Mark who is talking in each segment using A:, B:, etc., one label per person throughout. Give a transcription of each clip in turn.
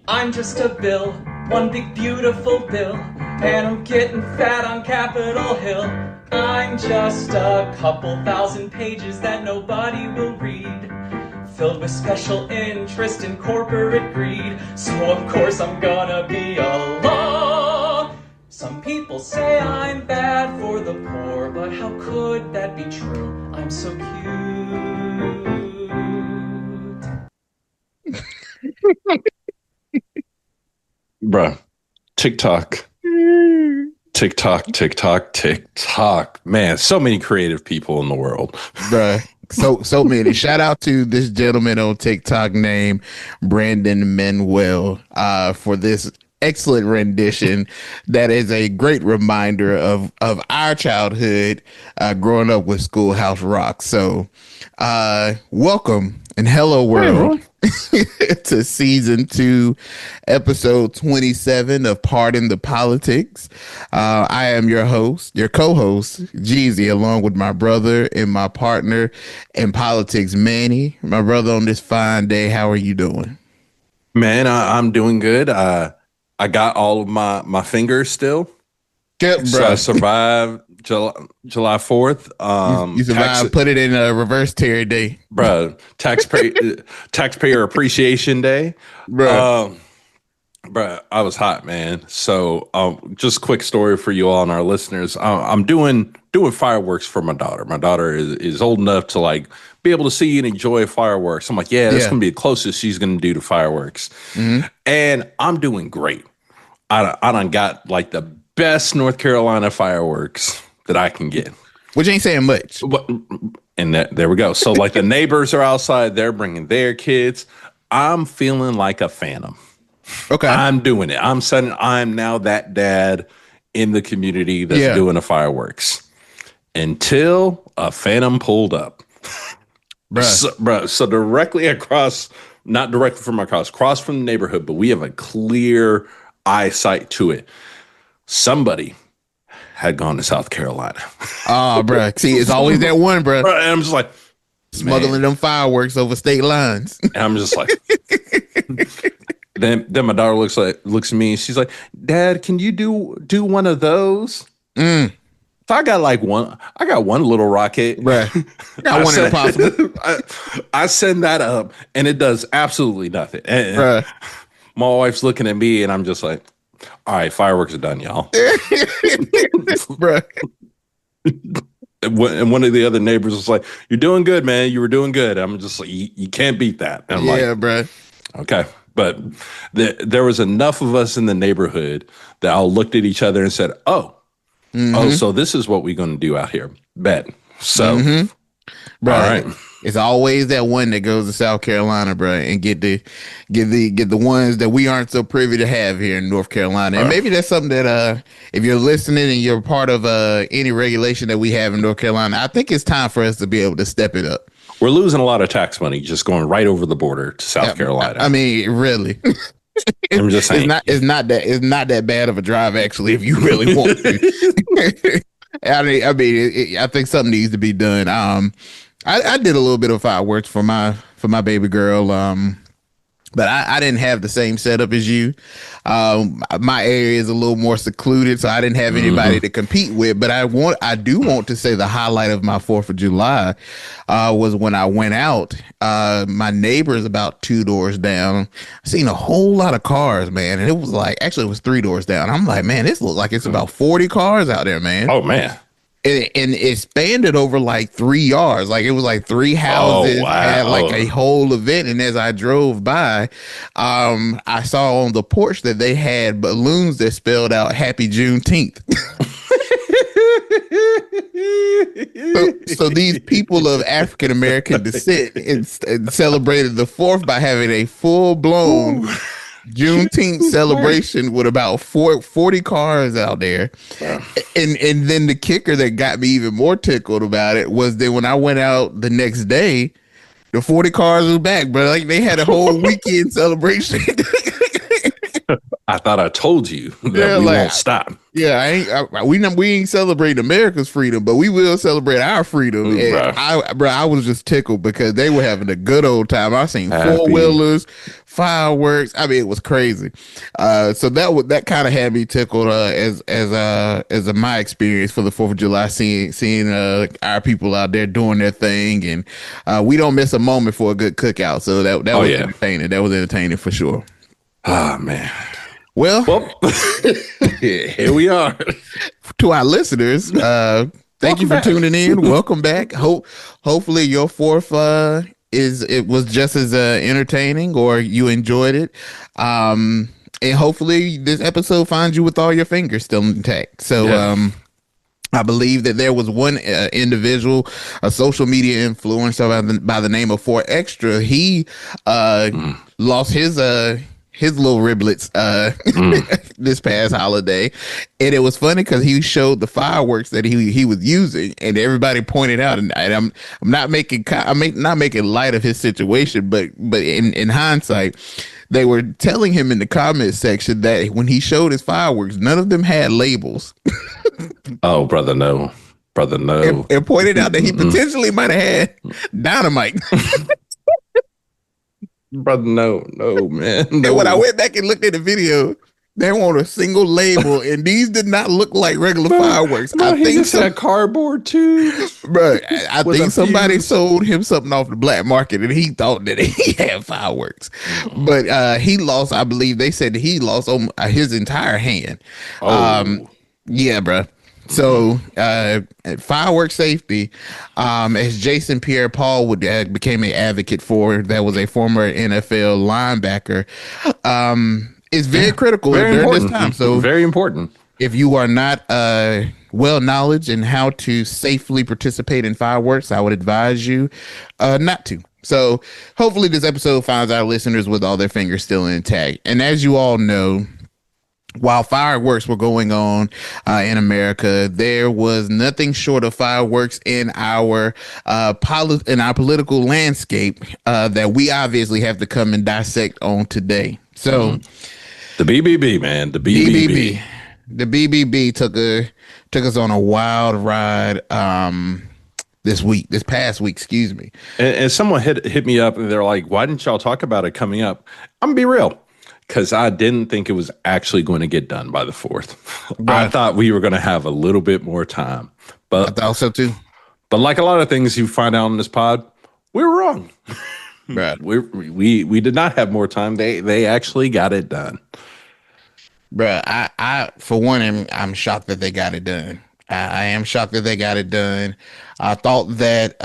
A: I'm just a bill, one big beautiful bill, and I'm getting fat on Capitol Hill. I'm just a couple thousand pages that nobody will read, filled with special interest and corporate greed. So of course I'm gonna be a law. Some people say I'm bad for the poor, but how could that be true? I'm so cute.
B: Bruh, TikTok, TikTok. Man, so many creative people in the world.
C: Bruh. So many. Shout out to this gentleman on TikTok named Brandon Manuel for this excellent rendition that is a great reminder of our childhood growing up with Schoolhouse Rock. So welcome and hello world to season 2, episode 27 of Pardon the Politics. I am your host, your co-host, Jeezy, along with my brother and my partner in politics, Manny. My brother, on this fine day, how are you doing?
B: Man, I'm doing good. I got all of my fingers still.
C: Yep,
B: so I survived July 4th.
C: You survived, put it in a reverse Terry Day.
B: Bro, taxpayer appreciation day.
C: Bro.
B: Bro, I was hot, man. So just quick story for you all and our listeners. I'm doing fireworks for my daughter. My daughter is old enough to like be able to see and enjoy fireworks. I'm like, that's gonna be the closest she's gonna do to fireworks. Mm-hmm. And I'm doing great. I done got like the best North Carolina fireworks that I can get.
C: Which ain't saying much.
B: And there we go. So like the neighbors are outside, they're bringing their kids. I'm feeling like a phantom.
C: Okay.
B: I'm doing it. I'm now that dad in the community that's doing the fireworks. Until a phantom pulled up. So directly across, not directly from our house, across from the neighborhood, but we have a clear eyesight to it. Somebody had gone to South Carolina.
C: Oh, bro. See, it's always that one, bro.
B: And I'm just like,
C: smuggling them fireworks over state lines.
B: And I'm just like, then my daughter looks at me and she's like, Dad, can you do one of those? So I got one little rocket.
C: Right. Got one impossible.
B: I send that up and it does absolutely nothing. And my wife's looking at me and I'm just like, all right, fireworks are done, y'all.
C: Bruh.
B: And one of the other neighbors was like, you're doing good, man. You were doing good. I'm just like, you can't beat that. And I'm like,
C: bruh.
B: Okay. But there was enough of us in the neighborhood that all looked at each other and said, oh, so this is what we're going to do out here. Bet. So, all right.
C: It's always that one that goes to South Carolina, bro, and get the ones that we aren't so privy to have here in North Carolina. And maybe that's something that if you're listening and you're part of any regulation that we have in North Carolina, I think it's time for us to be able to step it up.
B: We're losing a lot of tax money just going right over the border to South Carolina.
C: I mean, really.
B: I'm just saying.
C: It's not that bad of a drive, actually, if you really want to. I think something needs to be done. I did a little bit of fireworks for my baby girl, but I didn't have the same setup as you. My area is a little more secluded, so I didn't have anybody to compete with. But I do want to say the highlight of my 4th of July was when I went out. My neighbor's about 2 doors down. I seen a whole lot of cars, man, and it was 3 doors down. I'm like, man, this looks like it's about 40 cars out there, man.
B: Oh man.
C: And it spanned over like 3 yards. Like it was like 3 houses, had like a whole event. And as I drove by, I saw on the porch that they had balloons that spelled out Happy Juneteenth. So these people of African American descent and celebrated the 4th by having a full blown Juneteenth celebration with about 40 cars out there. And then the kicker that got me even more tickled about it was that when I went out the next day, the 40 cars was back, bro. Like they had a whole weekend celebration.
B: I thought I told you that
C: Yeah,
B: we
C: like,
B: won't stop.
C: yeah, we ain't celebrating America's freedom, but we will celebrate our freedom. And
B: Bruh.
C: I was just tickled because they were having a good old time. I seen
B: Happy.
C: 4-wheelers, fireworks. I mean, it was crazy. So that kind of had me tickled as my experience for the 4th of July, seeing our people out there doing their thing, and we don't miss a moment for a good cookout. So that was entertaining. That was entertaining for sure.
B: Oh man.
C: Well,
B: here we are.
C: To our listeners, thank you for tuning in. Welcome back. Hopefully your 4th it was just as entertaining, or you enjoyed it. And hopefully this episode finds you with all your fingers still intact. So I believe that there was one individual, a social media influencer by the name of 4Extra. He lost his little riblets this past holiday, and it was funny because he showed the fireworks that he was using, and everybody pointed out, and I'm not making light of his situation, but in hindsight, they were telling him in the comment section that when he showed his fireworks, none of them had labels.
B: Oh, brother, no.
C: And pointed out that he potentially might have had dynamite.
B: Brother, no, man. No.
C: And when I went back and looked at the video, they want a single label, and these did not look like regular fireworks.
B: I think that cardboard too,
C: bro. I think somebody sold him something off the black market, and he thought that he had fireworks. But he lost. I believe they said that he lost his entire hand. Yeah, bro. So fireworks safety, as Jason Pierre-Paul became an advocate for, that was a former NFL linebacker, is very critical during this time. So
B: very important.
C: If you are not well knowledge in how to safely participate in fireworks, I would advise you not to. So hopefully this episode finds our listeners with all their fingers still intact. And as you all know, while fireworks were going on in America, there was nothing short of fireworks in our political landscape that we obviously have to come and dissect on today. So,
B: the BBB, man, the BBB,
C: the BBB took us on a wild ride this past week, excuse me.
B: And someone hit me up and they're like, "Why didn't y'all talk about it coming up?" I'm gonna be real. Because I didn't think it was actually going to get done by the 4th. I thought we were going to have a little bit more time. But
C: I thought so too.
B: But like a lot of things you find out in this pod, we were wrong.
C: Right.
B: We did not have more time. They actually got it done.
C: Bruh, I for one, I'm shocked that they got it done. I am shocked that they got it done. I thought that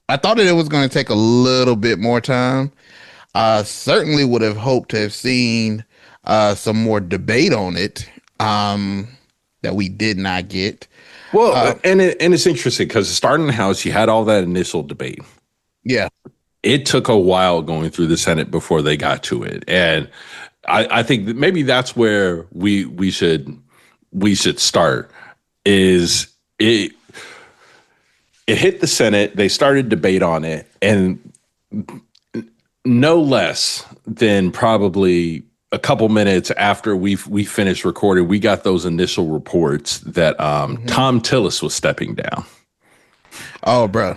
C: it was going to take a little bit more time. Certainly would have hoped to have seen some more debate on it that we did not get.
B: Well, and it's interesting because starting in the House, you had all that initial debate.
C: Yeah.
B: It took a while going through the Senate before they got to it. And I think that maybe that's where we should start. Is it hit the Senate, they started debate on it, and no less than probably a couple minutes after we finished recording, we got those initial reports that Tom Tillis was stepping down.
C: Oh, bro.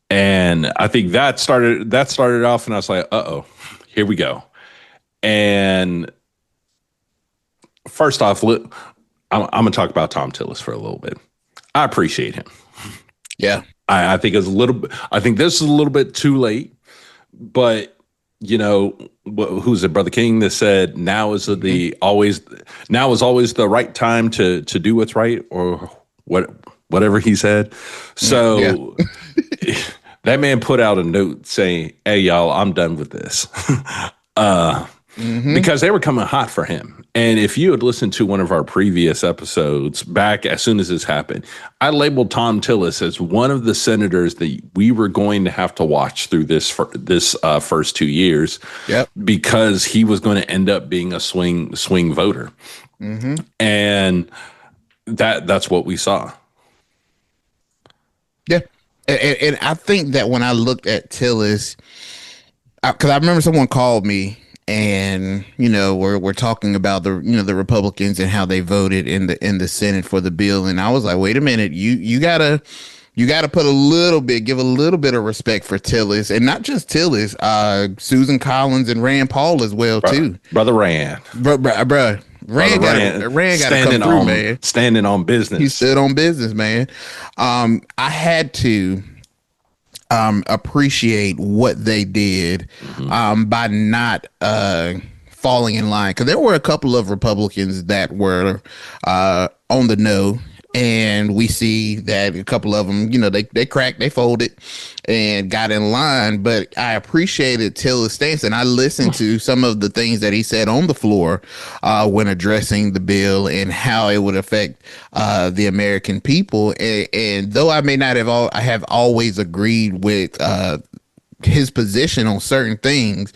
B: And I think that started off, and I was like, uh-oh, here we go. And first off, I'm going to talk about Tom Tillis for a little bit. I appreciate him.
C: Yeah.
B: I think this is a little bit too late. But, you know, who's it, Brother King, that said now is always the right time to do what's right, or whatever he said. So that man put out a note saying, "Hey, y'all, I'm done with this." Because they were coming hot for him. And if you had listened to one of our previous episodes back as soon as this happened, I labeled Tom Tillis as one of the senators that we were going to have to watch through this first 2 years, because he was going to end up being a swing voter. And that's what we saw.
C: Yeah. And I think that when I looked at Tillis, because I remember someone called me and we're talking about the Republicans and how they voted in the Senate for the bill, and I was like, wait a minute, you gotta put give a little bit of respect for Tillis, and not just Tillis, Susan Collins and Rand Paul as well too.
B: Brother Rand,
C: Rand got to come through, man.
B: Standing on business.
C: He stood on business, man. I had to appreciate what they did by not falling in line, because there were a couple of Republicans that were on the no. And we see that a couple of them, they cracked, they folded, and got in line. But I appreciated Tillis' stance, and I listened to some of the things that he said on the floor when addressing the bill and how it would affect the American people. And though I may not have always agreed with his position on certain things,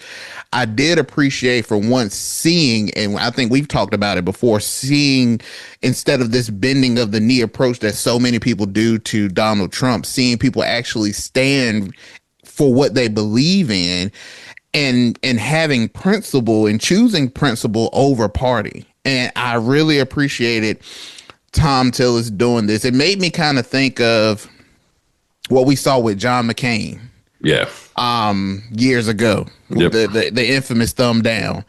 C: I did appreciate for once seeing, and I think we've talked about it before, seeing, instead of this bending of the knee approach that so many people do to Donald Trump, seeing people actually stand for what they believe in, and having principle and choosing principle over party. And I really appreciated Tom Tillis doing this. It made me kind of think of what we saw with John McCain.
B: Yeah.
C: Years ago, the infamous thumb down,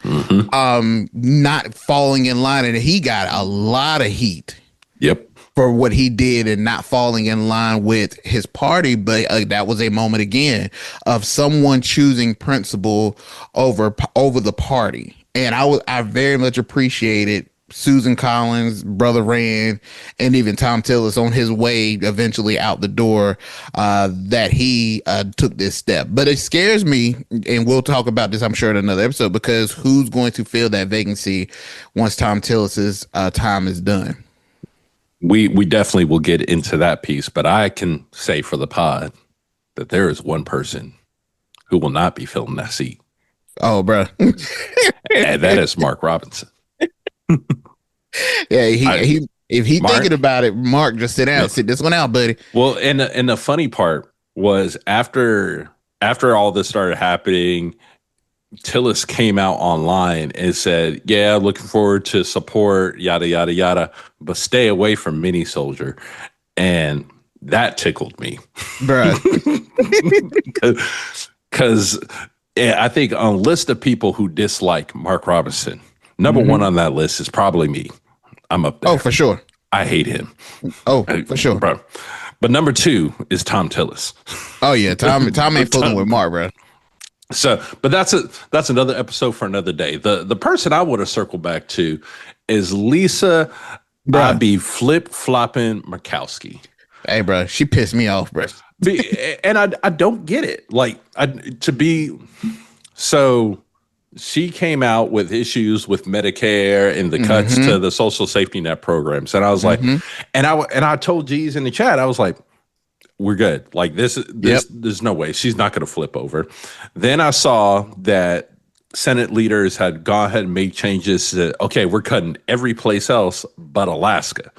C: not falling in line, and he got a lot of heat.
B: Yep.
C: For what he did and not falling in line with his party, but that was a moment again of someone choosing principle over the party, and I very much appreciated Susan Collins, Brother Rand, and even Tom Tillis on his way eventually out the door, that he took this step. But it scares me, and we'll talk about this, I'm sure, in another episode, because who's going to fill that vacancy once Tom Tillis's time is done?
B: We definitely will get into that piece, but I can say for the pod that there is one person who will not be filling that seat.
C: Oh, bro.
B: And that is Mark Robinson.
C: Yeah, if he thinking about it, Mark, just sit down, sit this one out, buddy.
B: Well, and the funny part was after all this started happening, Tillis came out online and said, "Yeah, looking forward to support, yada yada yada, but stay away from Mini Soldier," and that tickled me,
C: bro.
B: Because I think on a list of people who dislike Mark Robinson, number one on that list is probably me. I'm up there.
C: Oh, for sure.
B: I hate him.
C: Oh, for sure.
B: Bro. But number two is Tom Tillis.
C: Oh, yeah. Tom ain't fooling with Mark, bro.
B: So, but that's another episode for another day. The person I want to circle back to is Lisa Bobby flip-flopping Murkowski.
C: Hey, bro, she pissed me off, bro.
B: And I don't get it. Like, so she came out with issues with Medicare and the cuts to the social safety net programs. And I was like, and I told G's in the chat, I was like, we're good. Like there's no way she's not going to flip over. Then I saw that Senate leaders had gone ahead and made changes to, okay, we're cutting every place else but Alaska.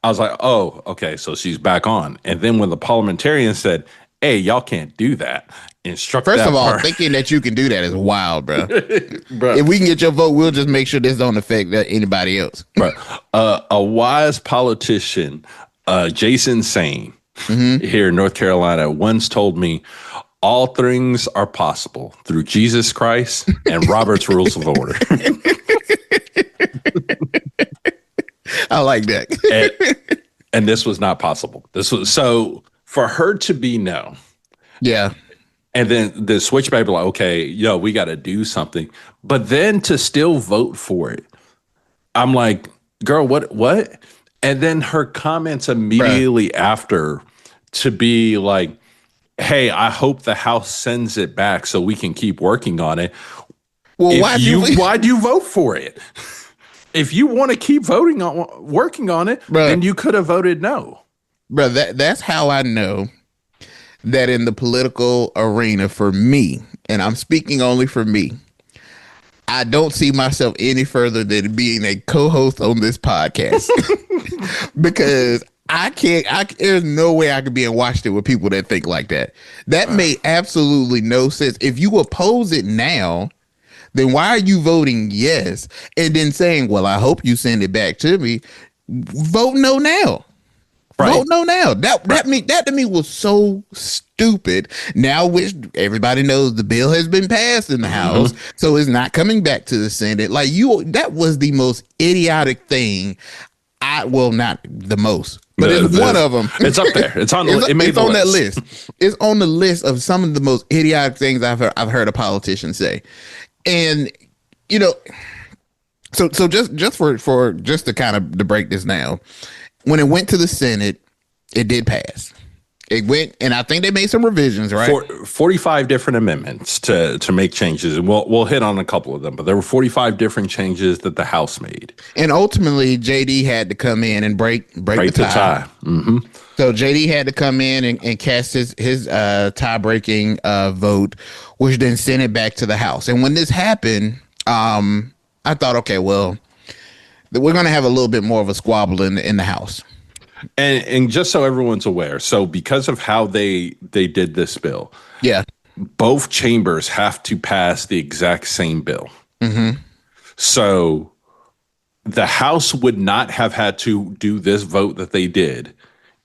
B: I was like, oh, okay, so she's back on. And then when the parliamentarian said, hey, y'all can't do that,
C: First of all, thinking that you can do that is wild, bro. If we can get your vote, we'll just make sure this don't affect anybody else.
B: Bro, a wise politician, Jason Sane, here in North Carolina, once told me, all things are possible through Jesus Christ and Robert's Rules of Order.
C: I like that.
B: and this was not possible. This was so for her to be no.
C: Yeah.
B: And then the switchback, like, okay, we got to do something. But then to still vote for it, I'm like, girl, what? And then her comments immediately after to be like, hey, I hope the House sends it back so we can keep working on it. Well, why'd you vote for it? If you want to keep working on it, then you could have voted no.
C: Bro, that's how I know that in the political arena for me, and I'm speaking only for me, I don't see myself any further than being a co-host on this podcast. Because there's no way I could be in Washington with people that think like that. That made absolutely no sense. If you oppose it now, then why are you voting yes and then saying, well, I hope you send it back to me? Vote no now.
B: Right.
C: Vote no now. That to me was so stupid. Now, which everybody knows the bill has been passed in the House, so it's not coming back to the Senate. Like that was the most idiotic thing. Not the most, but it's one of them.
B: It's up there. It's on. It's
C: on that list. It's on the list of some of the most idiotic things I've heard a politician say, and so just to kind of to break this down. When it went to the Senate, it did pass. It went, and I think they made some revisions, right?
B: 45 different amendments to make changes, and we'll hit on a couple of them. But there were 45 different changes that the House made,
C: and ultimately JD had to come in and break the tie.
B: Mm-hmm.
C: So JD had to come in and cast his tie-breaking vote, which then sent it back to the House. And when this happened, I thought, okay, well, we're going to have a little bit more of a squabble in the House.
B: And just so everyone's aware, so because of how they did this bill, both chambers have to pass the exact same bill.
C: Mm-hmm.
B: So the House would not have had to do this vote that they did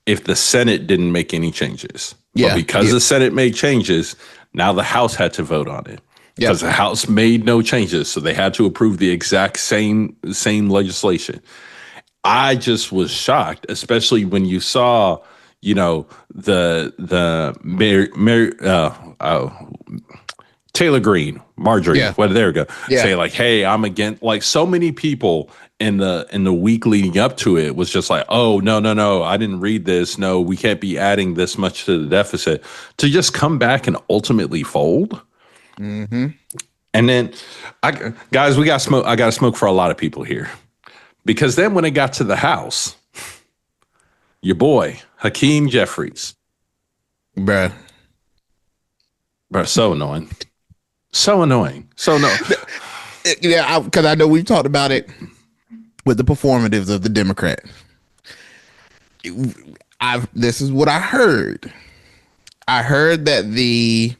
B: if the Senate didn't make any changes. But because the Senate made changes, now the House had to vote on it. Because the House made no changes, so they had to approve the exact same legislation. I just was shocked, especially when you saw, the Taylor Greene, Marjorie. Well, there we go. Say like, hey, I'm against. Like so many people in the week leading up to it was just like, oh no, I didn't read this. No, we can't be adding this much to the deficit. To just come back and ultimately fold.
C: Mm-hmm.
B: And then, guys, we got smoke. I got smoke for a lot of people here, because then when it got to the House, your boy Hakeem Jeffries,
C: bruh,
B: so annoying, so no.
C: Yeah, because I know we've talked about it with the performatives of the Democrat. This is what I heard. I heard that the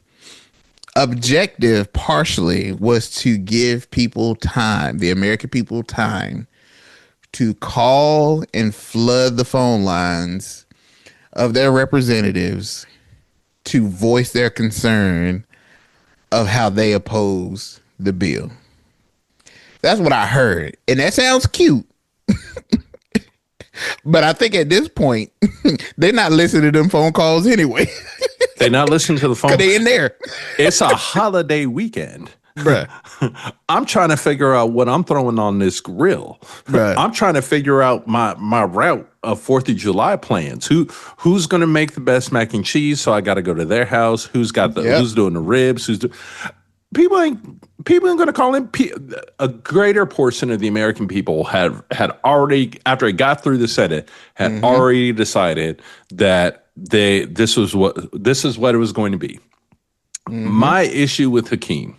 C: objective partially was to give people time, the American people time, to call and flood the phone lines of their representatives to voice their concern of how they oppose the bill. That's what I heard. And that sounds cute. But I think at this point, they're not listening to them phone calls anyway.
B: They're not listening to the phone.
C: Because they in there.
B: It's a holiday weekend.
C: Bruh.
B: I'm trying to figure out what I'm throwing on this grill.
C: Bruh.
B: I'm trying to figure out my route of 4th of July plans. Who's going to make the best mac and cheese? So I got to go to their house. Who's doing the ribs? People ain't going to call in. A greater portion of the American people had already, after it got through the Senate, had already decided that this is what it was going to be. My issue with Hakeem,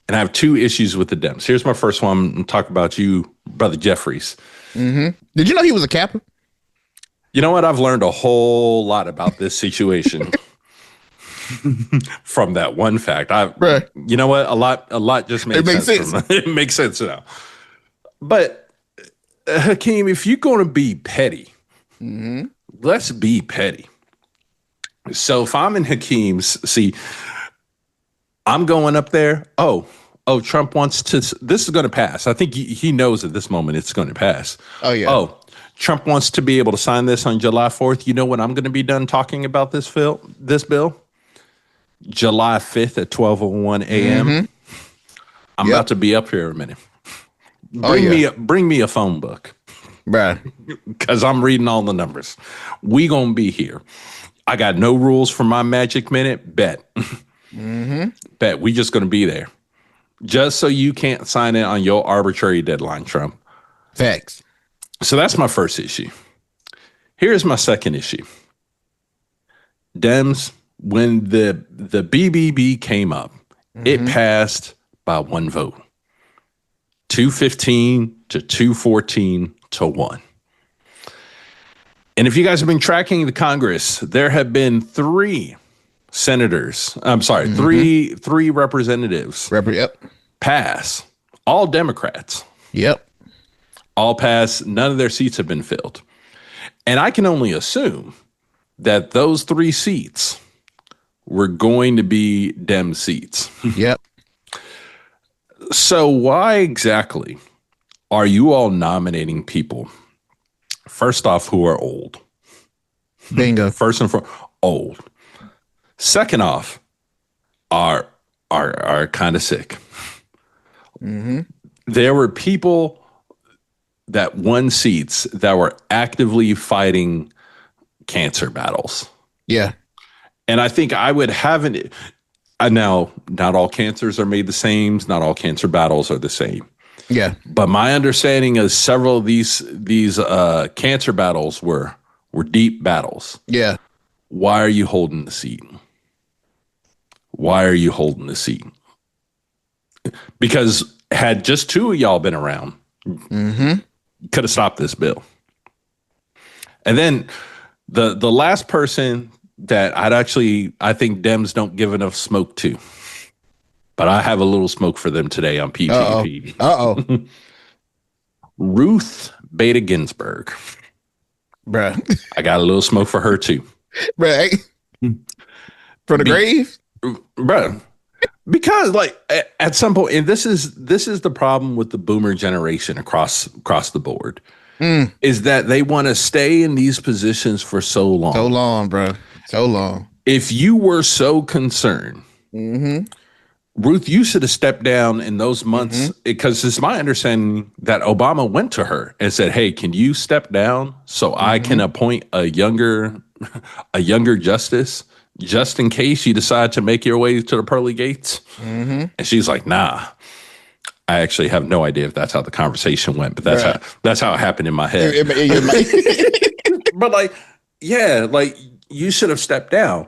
B: and I have two issues with the Dems. Here's my first one. I'm going to talk about you, Brother Jeffries.
C: Did you know he was a Kappa?
B: You know what? I've learned a whole lot about this situation from that one fact. You know what? A lot just makes sense. It makes sense now. But Hakeem, if you're going to be petty, let's be petty. So if I'm in Hakeem's, I'm going up there. Oh, Trump wants to. This is going to pass. I think he knows at this moment it's going to pass. Oh yeah. Oh, Trump wants to be able to sign this on July 4th. You know when I'm going to be done talking about this bill? July 5th at 12:01 a.m. I'm about to be up here a minute. Bring me a phone book,
C: bruh,
B: because I'm reading all the numbers. We gonna be here. I got no rules for my magic minute. Bet. Bet we just gonna be there, just so you can't sign it on your arbitrary deadline, Trump.
C: Facts.
B: So that's my first issue. Here's my second issue. Dems, when the BBB came up, it passed by one vote. 215 to 214 to 1. And if you guys have been tracking the Congress, there have been 3 senators. I'm sorry, three representatives
C: Yep.
B: pass. All Democrats.
C: Yep.
B: All pass. None of their seats have been filled. And I can only assume that those 3 seats were going to be Dem seats.
C: Yep.
B: So why exactly are you all nominating people, first off, who are old?
C: Bingo.
B: First and foremost, old. Second off, are kind of sick. There were people that won seats that were actively fighting cancer battles.
C: Yeah.
B: And I think I would have it. Now, not all cancers are made the same. Not all cancer battles are the same.
C: Yeah.
B: But my understanding is several of these cancer battles were deep battles.
C: Yeah.
B: Why are you holding the seat? Why are you holding the seat? Because had just 2 of y'all been around, could have stopped this bill. And then the last person that I think Dems don't give enough smoke to, but I have a little smoke for them today on PTP.
C: Uh-oh.
B: Ruth Bader Ginsburg.
C: Bruh.
B: I got a little smoke for her too.
C: Bruh. From the grave?
B: Bruh. Because like at some point, and this is the problem with the boomer generation across the board, is that they want to stay in these positions for so long.
C: So long, bro. So long.
B: If you were so concerned, Ruth, you should have stepped down in those months, because it's my understanding that Obama went to her and said, "Hey, can you step down so I can appoint a younger justice, just in case you decide to make your way to the pearly gates?" And she's like, "Nah." I actually have no idea if that's how the conversation went, but that's how it happened in my head. But like, yeah, like you should have stepped down,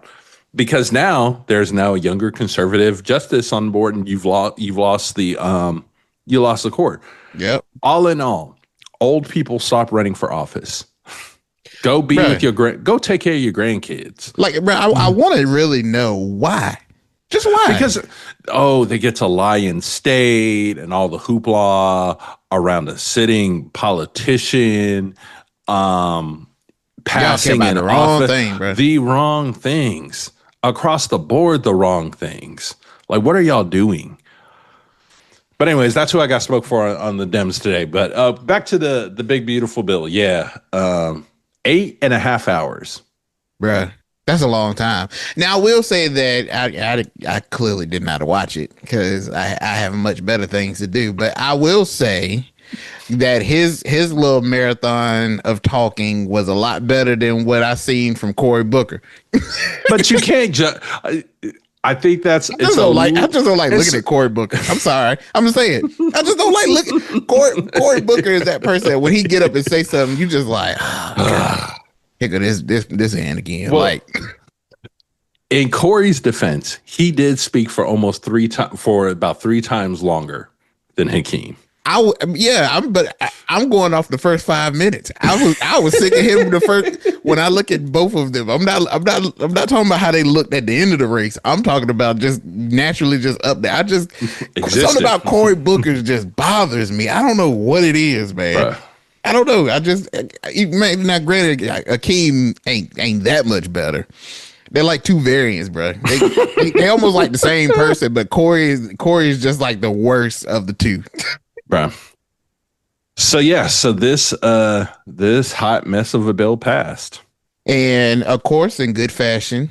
B: because now there's a younger conservative justice on board, and you've lost the court. Yep. All in all, old people stop running for office. Go be with go take care of your grandkids.
C: Like, bro, I want to really know why. Just why?
B: Because they get to lie in state and all the hoopla around a sitting politician, passing in
C: the wrong thing, bro.
B: The wrong things across the board. The wrong things. Like, what are y'all doing? But anyways, that's who I got smoke for on the Dems today. But back to the big beautiful bill. Yeah, 8.5 hours,
C: bruh. That's a long time. Now, I will say that I clearly did not watch it because I have much better things to do. But I will say that his little marathon of talking was a lot better than what I seen from Cory Booker.
B: But you can't just. I think that's.
C: I just don't like looking at Cory Booker. I'm sorry. I'm just saying. I just don't like looking. Cory Booker is that person that when he get up and say something, you just like, oh, God. Here go this hand again. Well, like,
B: in Corey's defense, he did speak for almost about 3 times longer than Hakeem.
C: But I'm going off the first 5 minutes. I was sick of him the first. When I look at both of them, I'm not talking about how they looked at the end of the race. I'm talking about just naturally just up there. Something about Cory Booker just bothers me. I don't know what it is, man. Bruh. I don't know. Maybe not granted, Hakeem ain't that much better. They're like 2 variants, bro. They almost like the same person, but Cory is just like the worst of the 2.
B: Bro. So this hot mess of a bill passed.
C: And of course, in good fashion.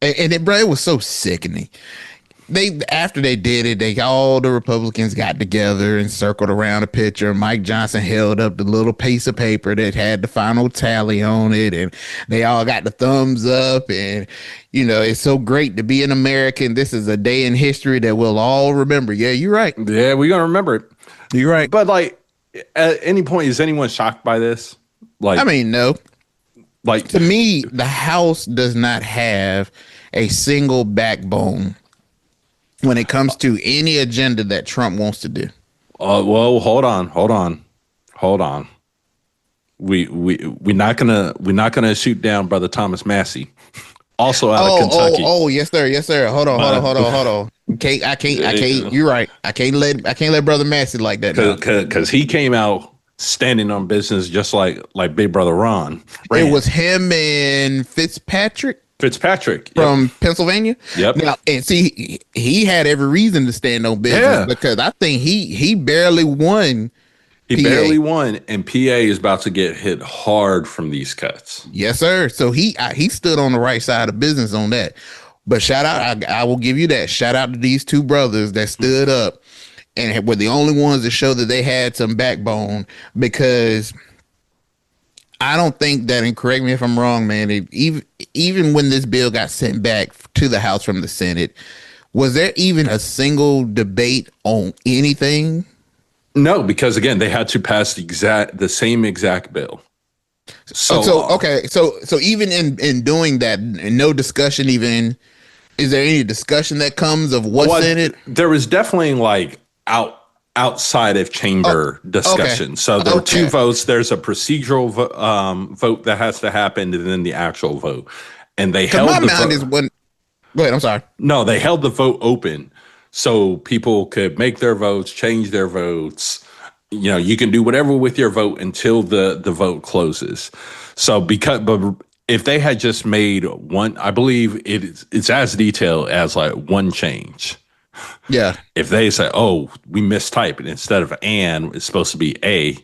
C: And it was so sickening. After they did it, all the Republicans got together and circled around a picture. Mike Johnson held up the little piece of paper that had the final tally on it, and they all got the thumbs up. And it's so great to be an American. This is a day in history that we'll all remember. Yeah, you're right.
B: Yeah, we're gonna remember it.
C: You're right.
B: But like, at any point, is anyone shocked by this? Like,
C: I mean, no.
B: Like,
C: to me, the House does not have a single backbone when it comes to any agenda that Trump wants to do.
B: Well, hold on. We're not gonna shoot down Brother Thomas Massey. also out of Kentucky.
C: Yes, sir. Yes, sir. Hold on. I can't. You're right. I can't let Brother Massey like that now.
B: Because he came out standing on business just like Big Brother Ron.
C: It was him and Fitzpatrick from Pennsylvania.
B: Yep.
C: Now, and see, he had every reason to stand on business because I think he barely won.
B: He barely won, and PA is about to get hit hard from these cuts.
C: Yes, sir. So he stood on the right side of business on that. But shout out, I will give you that. Shout out to these two brothers that stood up and were the only ones that showed that they had some backbone, because I don't think that, and correct me if I'm wrong, man, even when this bill got sent back to the House from the Senate, was there even a single debate on anything?
B: No, because again, they had to pass the same exact bill. So even in doing that, no discussion even. Is there any discussion that comes of what's in it? There was definitely like outside of chamber discussion. Okay. So there were two votes. There's a procedural vote that has to happen, and then the actual vote. And they held the vote.
C: Go ahead. I'm sorry.
B: No, they held the vote open so people could make their votes, change their votes. You know, you can do whatever with your vote until the vote closes. So but if they had just made one, I believe it's as detailed as like one change.
C: Yeah.
B: If they say, oh, we mistyped it, instead of "and," it's supposed to be "a."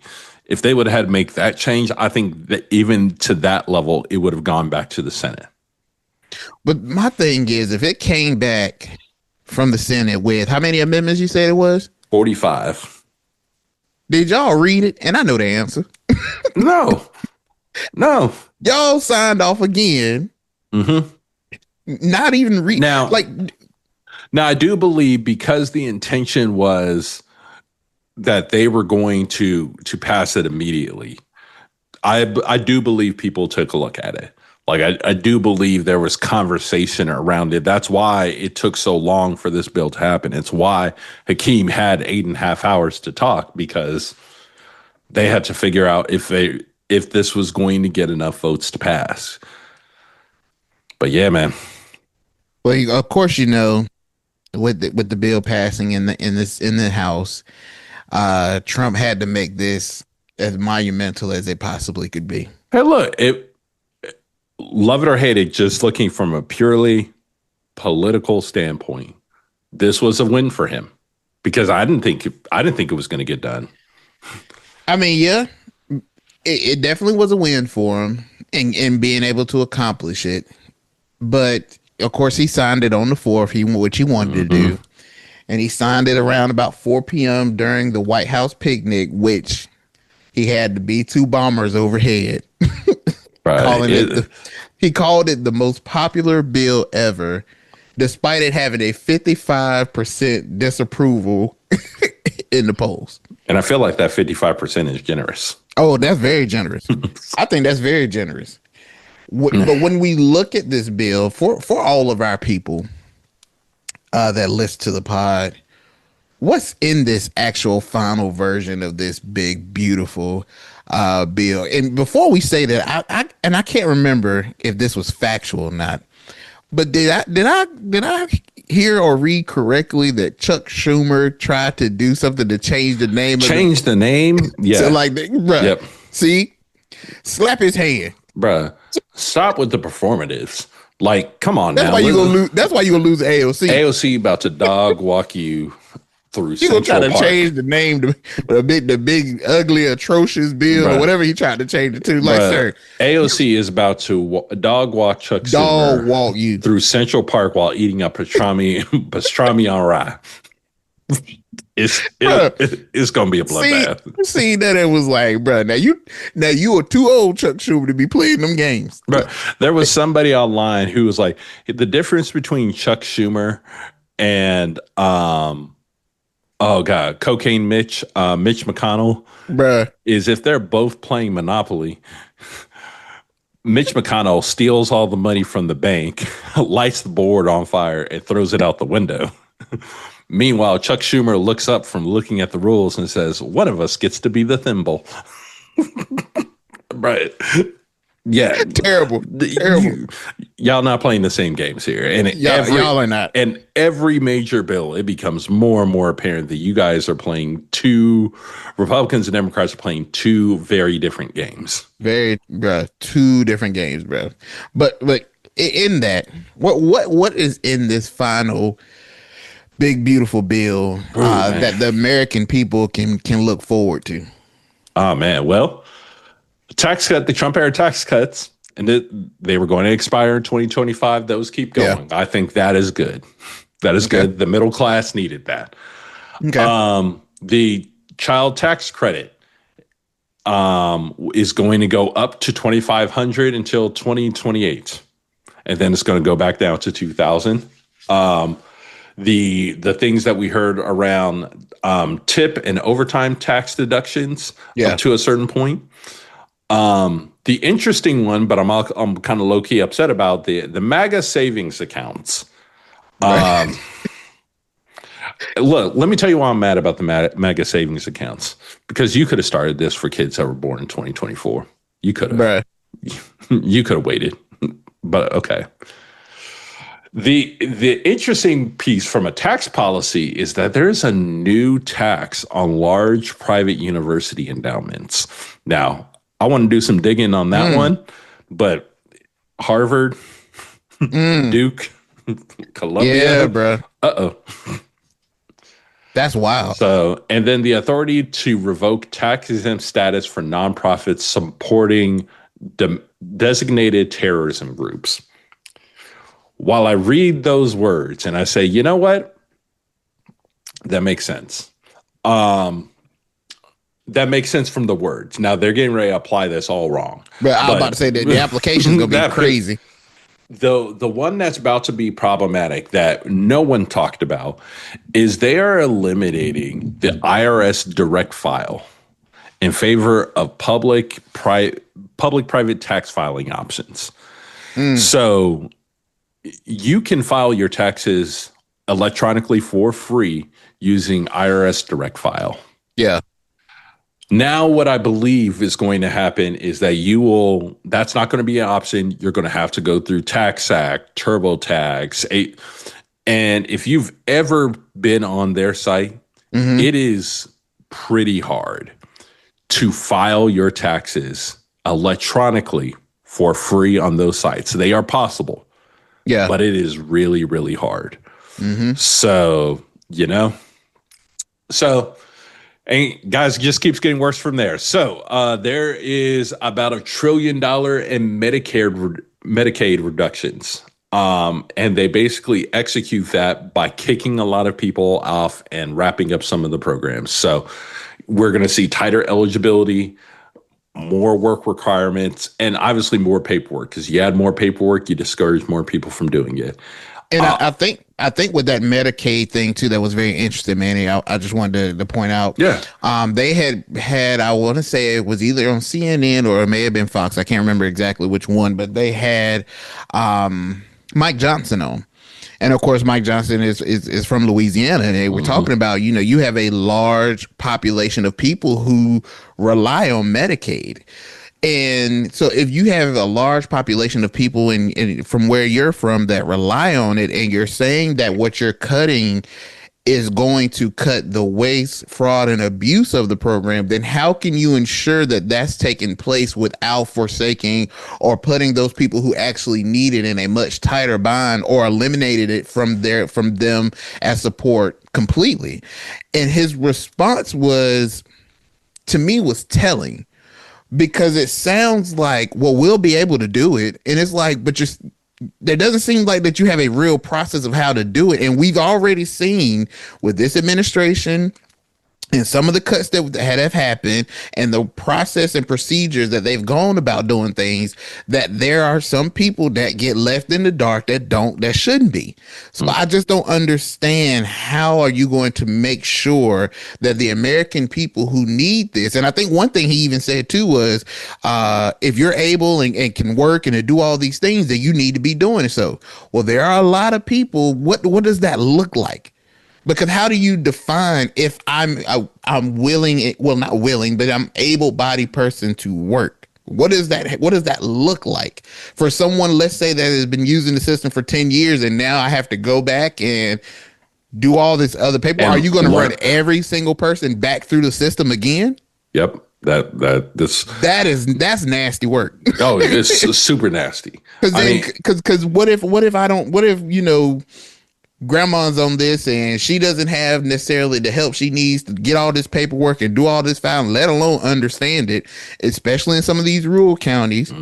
B: If they would have had to make that change, I think that even to that level, it would have gone back to the Senate.
C: But my thing is, if it came back from the Senate with how many amendments you said it was?
B: 45.
C: Did y'all read it? And I know the answer.
B: No.
C: Y'all signed off again.
B: Mm-hmm.
C: Not even read.
B: Now, I do believe, because the intention was that they were going to pass it immediately. I do believe people took a look at it. Like, I do believe there was conversation around it. That's why it took so long for this bill to happen. It's why Hakeem had 8.5 hours to talk, because they had to figure out if this was going to get enough votes to pass. But yeah, man.
C: Well, of course, with the bill passing in the House, Trump had to make this as monumental as it possibly could be.
B: Hey, look, love it or hate it, just looking from a purely political standpoint, this was a win for him, because I didn't think it was going to get done.
C: I mean, yeah, it definitely was a win for him in being able to accomplish it. But of course, he signed it on the 4th, which he wanted to do, and he signed it around about 4 p.m. during the White House picnic, which he had the B-2 bombers overhead. Right. He called it the most popular bill ever, despite it having a 55% disapproval in the polls. And
B: I feel like that 55% is generous.
C: Oh, that's very generous. I think that's very generous. But when we look at this bill, for all of our people that listen to the pod, what's in this actual final version of this big, beautiful bill? And before we say that, I can't remember if this was factual or not, but did I hear or read correctly that Chuck Schumer tried to do something to change the name?
B: Change the name? Yeah.
C: So bruh, yep. See, slap his hand,
B: bruh. Stop with the performatives. Like, come on,
C: that's
B: now.
C: Why you gonna lose. That's why you gonna lose AOC.
B: AOC about to dog walk you through.
C: He gonna try to change the name to the big ugly atrocious bill, or whatever he tried to change it to. Like, sir,
B: AOC is about to dog walk Chuck Schumer
C: walk you
B: through Central Park while eating a pastrami on rye. It's gonna be a bloodbath.
C: See that it was like, bro. Now you are too old, Chuck Schumer, to be playing them games.
B: But there was somebody online who was like, the difference between Chuck Schumer and Cocaine Mitch McConnell,
C: bruh,
B: is if they're both playing Monopoly, Mitch McConnell steals all the money from the bank, lights the board on fire, and throws it out the window. Meanwhile, Chuck Schumer looks up from looking at the rules and says, one of us gets to be the thimble. Right. Yeah,
C: Terrible. Terrible.
B: y'all not playing the same games here, and
C: Y'all are not.
B: And every major bill, it becomes more and more apparent that you guys are playing two. Republicans and Democrats are playing two very different games.
C: Very, bruh, two different games, bruh. But like in that, what is in this final big beautiful bill that the American people can look forward to?
B: Oh man, well, the Trump era tax cuts, and they were going to expire in 2025. Those keep going. Yeah. I think that is good. That is good. The middle class needed that. Okay. The child tax credit is going to go up to $2,500 until 2028, and then it's going to go back down to $2,000. The things that we heard around tip and overtime tax deductions up to a certain point. The interesting one, but I'm kind of low key upset about the MAGA savings accounts. Look, let me tell you why I'm mad about the MAGA savings accounts, because you could have started this for kids that were born in 2024. You could have. You could have waited, but okay. The interesting piece from a tax policy is that there is a new tax on large private university endowments. Now, I want to do some digging on that one, but Harvard, Duke, Columbia,
C: bro. That's wild.
B: So, and then the authority to revoke tax-exempt status for nonprofits supporting designated terrorism groups. While I read those words and I say, you know what? That makes sense. That makes sense from the words. Now they're getting ready to apply this all wrong.
C: But I was about to say that the application is going to be crazy.
B: The one that's about to be problematic that no one talked about is they are eliminating the IRS direct file in favor of public-private tax filing options. So you can file your taxes electronically for free using IRS direct file.
C: Yeah.
B: Now, what I believe is going to happen is that that's not going to be an option. You're going to have to go through TaxAct, TurboTax. And if you've ever been on their site, it is pretty hard to file your taxes electronically for free on those sites. They are possible. Yeah. But it is really, really hard. So, and guys, it just keeps getting worse from there. So there is about $1 trillion in Medicaid reductions. And they basically execute that by kicking a lot of people off and wrapping up some of the programs. So we're going to see tighter eligibility, more work requirements, and obviously more paperwork, because you add more paperwork, you discourage more people from doing it.
C: And I think with that Medicaid thing too, that was very interesting, Manny. I just wanted to point out. Yeah. They had I want to say it was either on CNN or it may have been Fox. I can't remember exactly which one, but they had Mike Johnson on. And of course, Mike Johnson is from Louisiana, and they were talking about, you have a large population of people who rely on Medicaid. And so if you have a large population of people in from where you're from that rely on it, and you're saying that what you're cutting is going to cut the waste, fraud, and abuse of the program, then how can you ensure that that's taking place without forsaking or putting those people who actually need it in a much tighter bind, or eliminated it from them as support completely? And his response was telling. Because it sounds like, well, we'll be able to do it. And it's like, but there doesn't seem like that you have a real process of how to do it. And we've already seen with this administration and some of the cuts that have happened and the process and procedures that they've gone about doing things, that there are some people that get left in the dark that shouldn't be. So I just don't understand, how are you going to make sure that the American people who need this, and I think one thing he even said too was, if you're able and can work and to do all these things, then you need to be doing it. So, well, there are a lot of people. What does that look like? Because how do you define if I'm willing, well, not willing, but I'm able-bodied person to work? What does that look like for someone, let's say, that has been using the system for 10 years and now I have to go back and do all this other paper?
B: And
C: Are you going to run every single person back through the system again?
B: Yep.
C: That's nasty work.
B: Oh, it's super nasty.
C: Because what if grandma's on this and she doesn't have necessarily the help she needs to get all this paperwork and do all this filing, let alone understand it, especially in some of these rural counties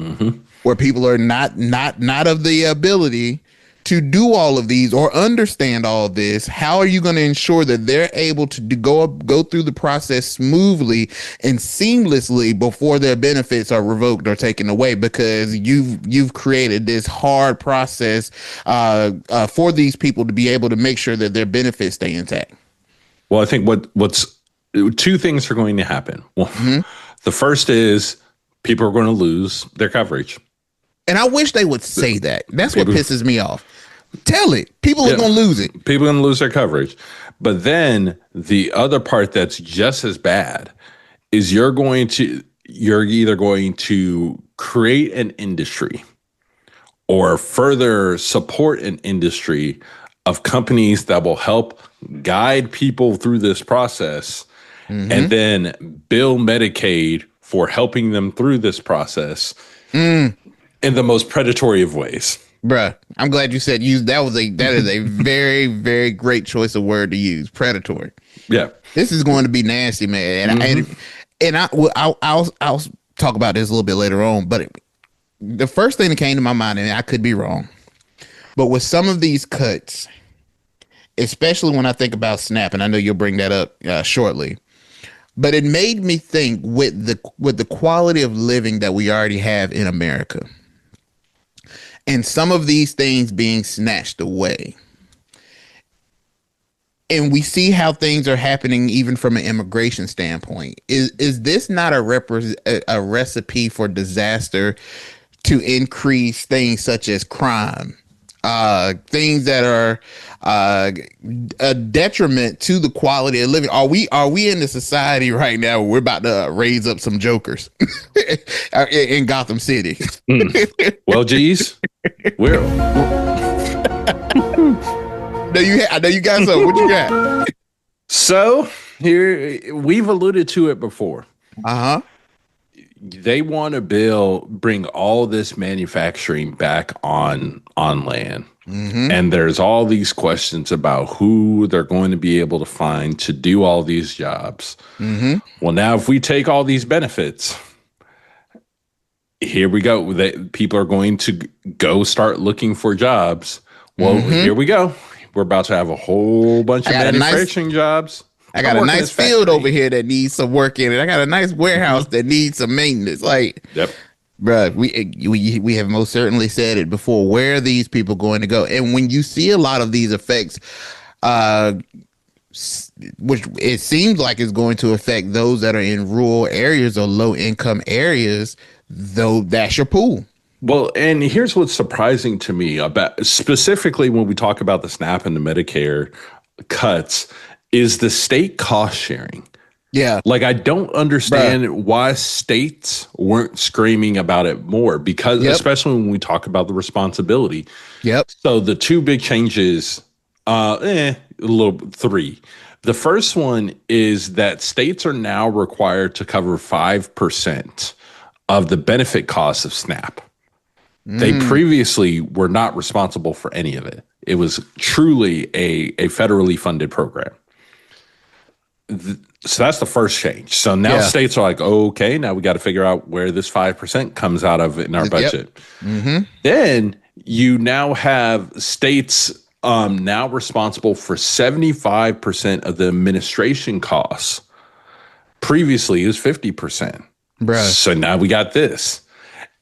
C: where people are not of the ability to do all of these or understand all of this. How are you going to ensure that they're able to go through the process smoothly and seamlessly before their benefits are revoked or taken away because you've created this hard process for these people to be able to make sure that their benefits stay intact?
B: Well, I think what's two things are going to happen. Well, the first is people are going to lose their coverage.
C: And I wish they would say that. That's what pisses me off. Tell it. People are going to lose it.
B: People are going to lose their coverage. But then the other part that's just as bad is you're either going to create an industry or further support an industry of companies that will help guide people through this process and then bill Medicaid for helping them through this process. In the most predatory of ways.
C: Bruh, I'm glad you said use. That is a very, very great choice of word to use. Predatory.
B: Yeah.
C: This is going to be nasty, man. And I'll talk about this a little bit later on, but the first thing that came to my mind, and I could be wrong, but with some of these cuts, especially when I think about SNAP, and I know you'll bring that up shortly, but it made me think with the quality of living that we already have in America, and some of these things being snatched away. And we see how things are happening even from an immigration standpoint. Is this not a recipe for disaster to increase things such as crime? Things that are a detriment to the quality of living. Are we in the society right now where we're about to raise up some jokers in Gotham City?
B: Well, geez, we're
C: I know you got something. What you got?
B: So here we've alluded to it before. They want to bring all this manufacturing back on land. And there's all these questions about who they're going to be able to find to do all these jobs. Well, now if we take all these benefits, here we go. People are going to go start looking for jobs. Well, here we go. We're about to have a whole bunch of manufacturing jobs.
C: I got a nice field over here that needs some work in it. I got a nice warehouse that needs some maintenance. Like, bruh, we have most certainly said it before. Where are these people going to go? And when you see a lot of these effects, which it seems like is going to affect those that are in rural areas or low income areas, though that's your pool.
B: Well, and here's what's surprising to me about specifically when we talk about the SNAP and the Medicare cuts is the state cost sharing.
C: Yeah.
B: Like, I don't understand why states weren't screaming about it more because especially when we talk about the responsibility. So the two big changes, three. The first one is that states are now required to cover 5% of the benefit costs of SNAP. They previously were not responsible for any of it. It was truly a federally funded program. So that's the first change. So now states are like, okay, now we got to figure out where this 5% comes out of in our budget. Then you now have states now responsible for 75% of the administration costs. Previously, it was 50%. So now we got this.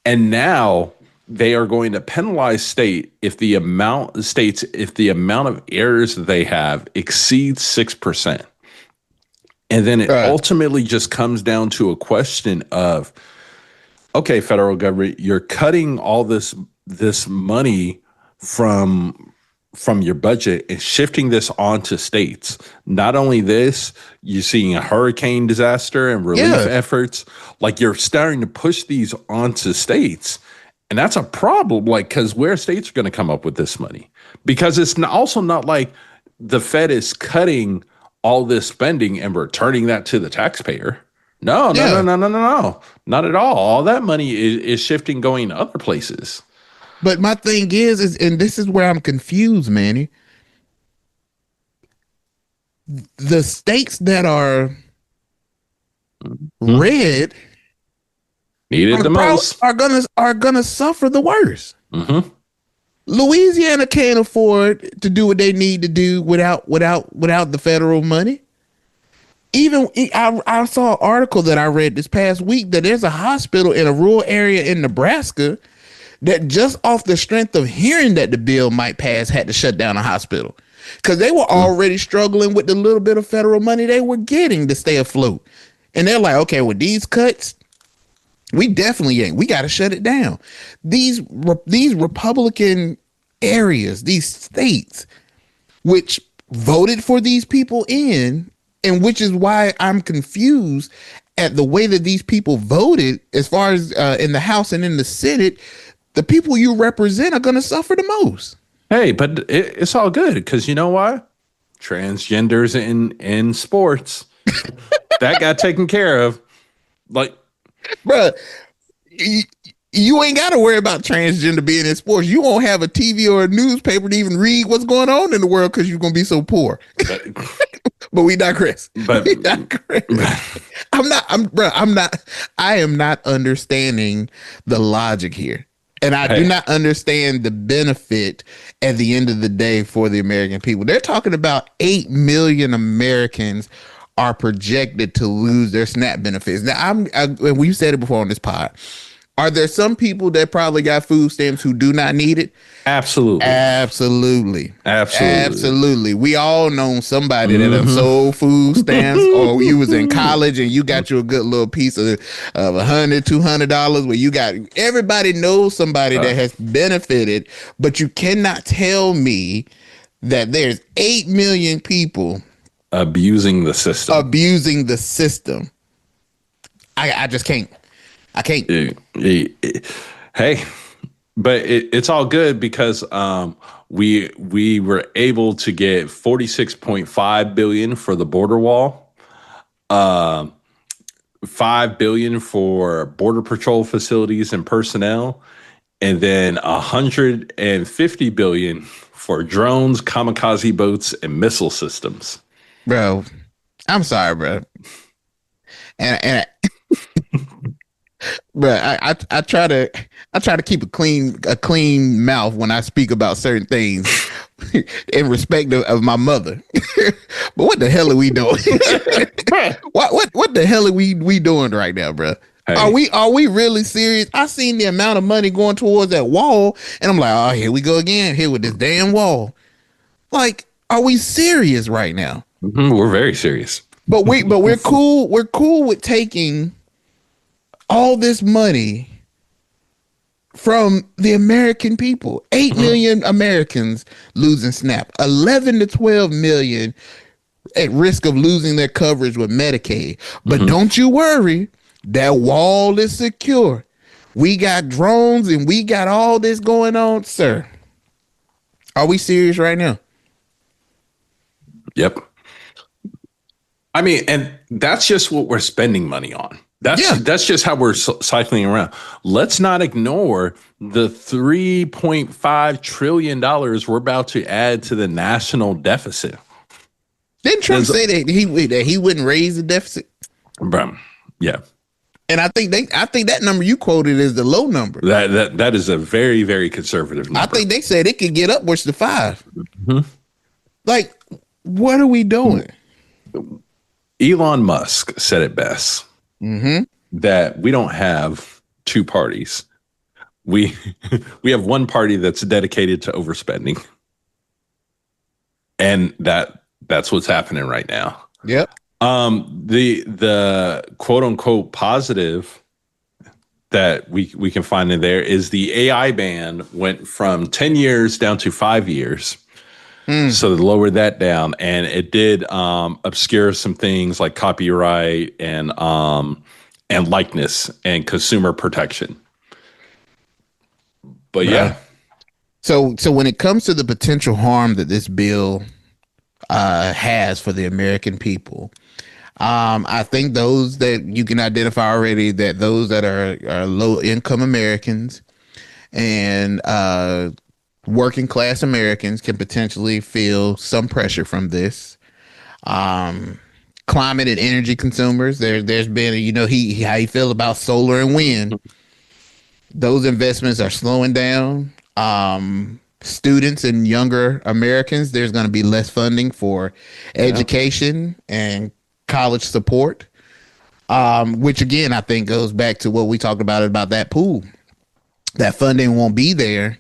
B: And now they are going to penalize states if the amount of errors that they have exceeds 6%. And then it ultimately just comes down to a question of, okay, federal government, you're cutting all this money from from your budget and shifting this onto states. Not only this, you're seeing a hurricane disaster and relief efforts. Like you're starting to push these onto states. And that's a problem, like, because where states are going to come up with this money? Because it's also not like the Fed is cutting all this spending and returning that to the taxpayer. No, not at all. All that money is shifting, going to other places.
C: But my thing is, and this is where I'm confused, Manny. The states that are red
B: needed the most
C: are gonna suffer the worst.
B: Mm-hmm.
C: Louisiana can't afford to do what they need to do without the federal money. Even I saw an article that I read this past week that there's a hospital in a rural area in Nebraska that just off the strength of hearing that the bill might pass had to shut down a hospital because they were already struggling with the little bit of federal money they were getting to stay afloat. And they're like, okay, with these cuts, we definitely ain't. We got to shut it down. These Republican areas, these states, which voted for these people in, and which is why I'm confused at the way that these people voted as far as in the House and in the Senate. The people you represent are going to suffer the most.
B: Hey, but it's all good because you know why? Transgenders in sports. That got taken care of. Like,
C: bruh, you ain't got to worry about transgender being in sports. You won't have a TV or a newspaper to even read what's going on in the world because you're going to be so poor. But we digress. We digress. I am not understanding the logic here. And I do not understand the benefit at the end of the day for the American people. They're talking about 8 million Americans are projected to lose their SNAP benefits. Now, we've said it before on this pod. Are there some people that probably got food stamps who do not need it?
B: Absolutely.
C: We all know somebody that done sold food stamps, or you was in college and you got you a good little piece of $100, $200 where you got, everybody knows somebody that has benefited, but you cannot tell me that there's 8 million people
B: abusing the system.
C: I just can't. I can't.
B: Hey, but it's all good because we were able to get $46.5 billion for the border wall, $5 billion for border patrol facilities and personnel, and then $150 billion for drones, kamikaze boats, and missile systems.
C: Bro, I'm sorry, bro. And bro, I try to keep a clean mouth when I speak about certain things in respect of my mother. But what the hell are we doing? what the hell are we doing right now, bro? Hey. Are we really serious? I seen the amount of money going towards that wall, and I'm like, oh, here we go again, here with this damn wall. Like, are we serious right now?
B: We're very serious.
C: But we're cool. We're cool with taking all this money from the American people. 8 million Americans losing SNAP, 11 to 12 million at risk of losing their coverage with Medicaid. But don't you worry, that wall is secure. We got drones and we got all this going on, sir. Are we serious right now?
B: Yep. I mean, and that's just what we're spending money on. That's just how we're cycling around. Let's not ignore the $3.5 trillion we're about to add to the national deficit.
C: Didn't Trump say that he wouldn't raise the deficit?
B: Yeah.
C: And I think that number you quoted is the low number.
B: That is a very, very conservative number.
C: I think they said it could get upwards to 5. Like, what are we doing?
B: Elon Musk said it best. That we don't have two parties. We have one party that's dedicated to overspending. And that's what's happening right now.
C: Yep.
B: The quote unquote positive that we can find in there is the AI ban went from 10 years down to 5 years. So they lowered that down, and it did obscure some things like copyright and likeness and consumer protection. But yeah.
C: So when it comes to the potential harm that this bill has for the American people, I think those that you can identify already, that those that are low income Americans and working class Americans can potentially feel some pressure from this. Climate and energy consumers, there's been, how you feel about solar and wind. Those investments are slowing down. Students and younger Americans, there's going to be less funding for education and college support, which again, I think goes back to what we talked about that pool. That funding won't be there.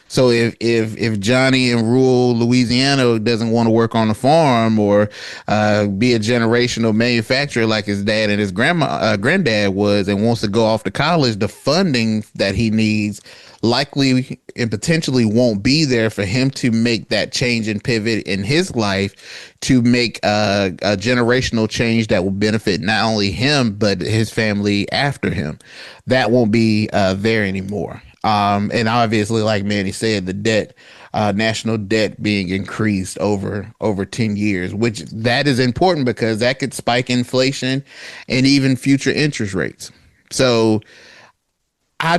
C: So if Johnny in rural Louisiana doesn't want to work on a farm or be a generational manufacturer like his dad and his granddad was, and wants to go off to college, the funding that he needs likely and potentially won't be there for him to make that change and pivot in his life to make a generational change that will benefit not only him but his family after him. That won't be there anymore. And obviously, like Manny said, the debt, national debt being increased over 10 years, which that is important because that could spike inflation and even future interest rates. So I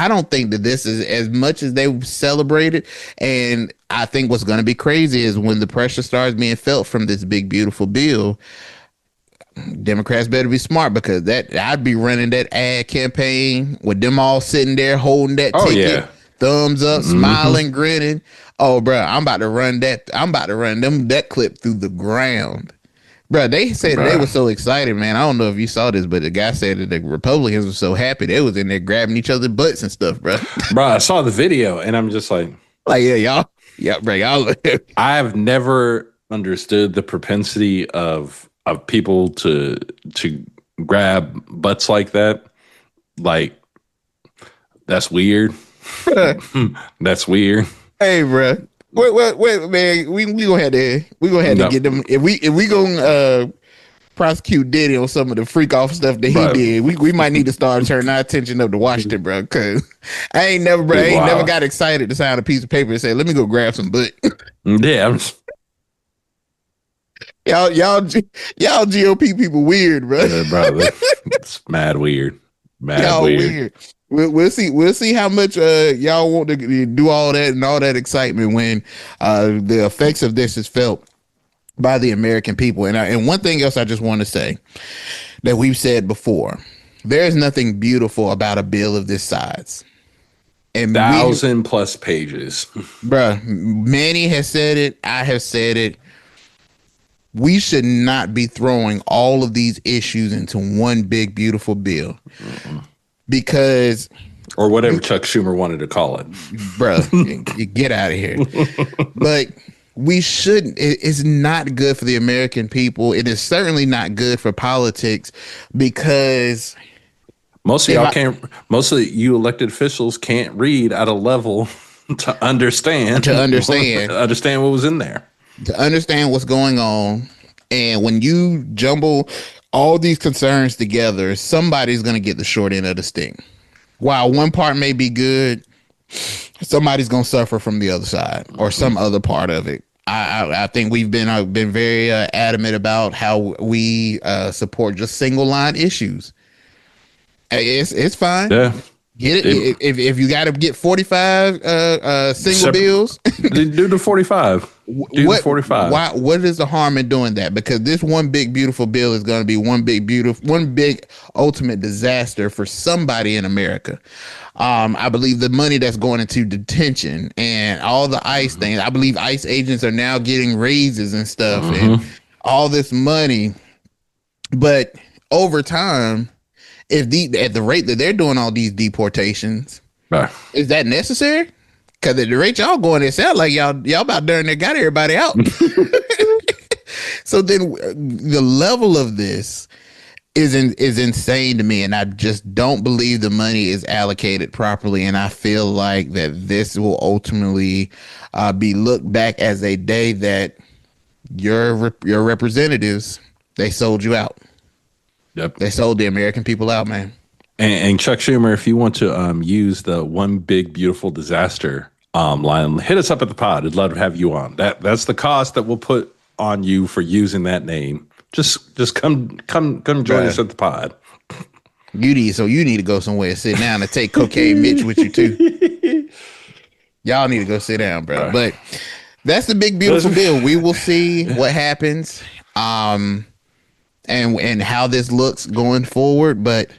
C: don't think that this is as much as they celebrated. And I think what's going to be crazy is when the pressure starts being felt from this big, beautiful bill, Democrats better be smart, because I'd be running that ad campaign with them all sitting there holding that ticket, thumbs up, smiling, grinning. Oh, bro, I'm about to run that clip through the ground. Bro, they said they were so excited, man. I don't know if you saw this, but the guy said that the Republicans were so happy they was in there grabbing each other's butts and stuff, bro.
B: Bro, I saw the video and I'm just like,
C: y'all.
B: I've never understood the propensity of people to grab butts like that. Like, that's weird. That's weird.
C: Hey, bro. Wait, man. We gonna have to get them if we gonna prosecute Diddy on some of the freak off stuff that he did. We might need to start turning our attention up to Washington, bro. Because I ain't never got excited to sign a piece of paper and say, "Let me go grab some butt."
B: Yeah,
C: y'all GOP people weird, bro.
B: Yeah, bro, it's mad weird. Y'all weird.
C: We'll see how much y'all want to do all that and all that excitement when the effects of this is felt by the American people. And one thing else I just want to say that we've said before: there's nothing beautiful about a bill of this size. And
B: 1,000+ pages,
C: bruh. Manny has said it. I have said it. We should not be throwing all of these issues into one big, beautiful bill. Because,
B: or whatever Chuck Schumer wanted to call it,
C: bro, you get out of here. But we shouldn't. It's not good for the American people. It is certainly not good for politics, because
B: most of you elected officials can't read at a level to understand what was in there,
C: to understand what's going on. And when you jumble all these concerns together, somebody's going to get the short end of the stick. While one part may be good, somebody's going to suffer from the other side or some other part of it. I think we've been very adamant about how we support just single line issues. It's fine.
B: Yeah.
C: Get it. If you got to get 45 single bills,
B: do the 45. Do the 45.
C: Why? What is the harm in doing that? Because this one big beautiful bill is going to be one big ultimate disaster for somebody in America. I believe the money that's going into detention and all the ICE things. I believe ICE agents are now getting raises and stuff, and all this money. But over time, at the rate that they're doing all these deportations, is that necessary? Because at the rate y'all going, it sounds like y'all about darn near got everybody out. So then the level of this, is insane to me, and I just don't believe the money is allocated properly. And I feel like that this will ultimately be looked back as a day that your representatives, they sold you out.
B: Yep.
C: They sold the American people out, man.
B: And Chuck Schumer, if you want to use the one big beautiful disaster line, hit us up at the pod. I'd love to have you on. That's the cost that we'll put on you for using that name. Just come join us at the pod.
C: You need to go somewhere and sit down and take Cocaine Mitch with you too. Y'all need to go sit down, bro. But that's the big beautiful bill. We will see what happens, and how this looks going forward. But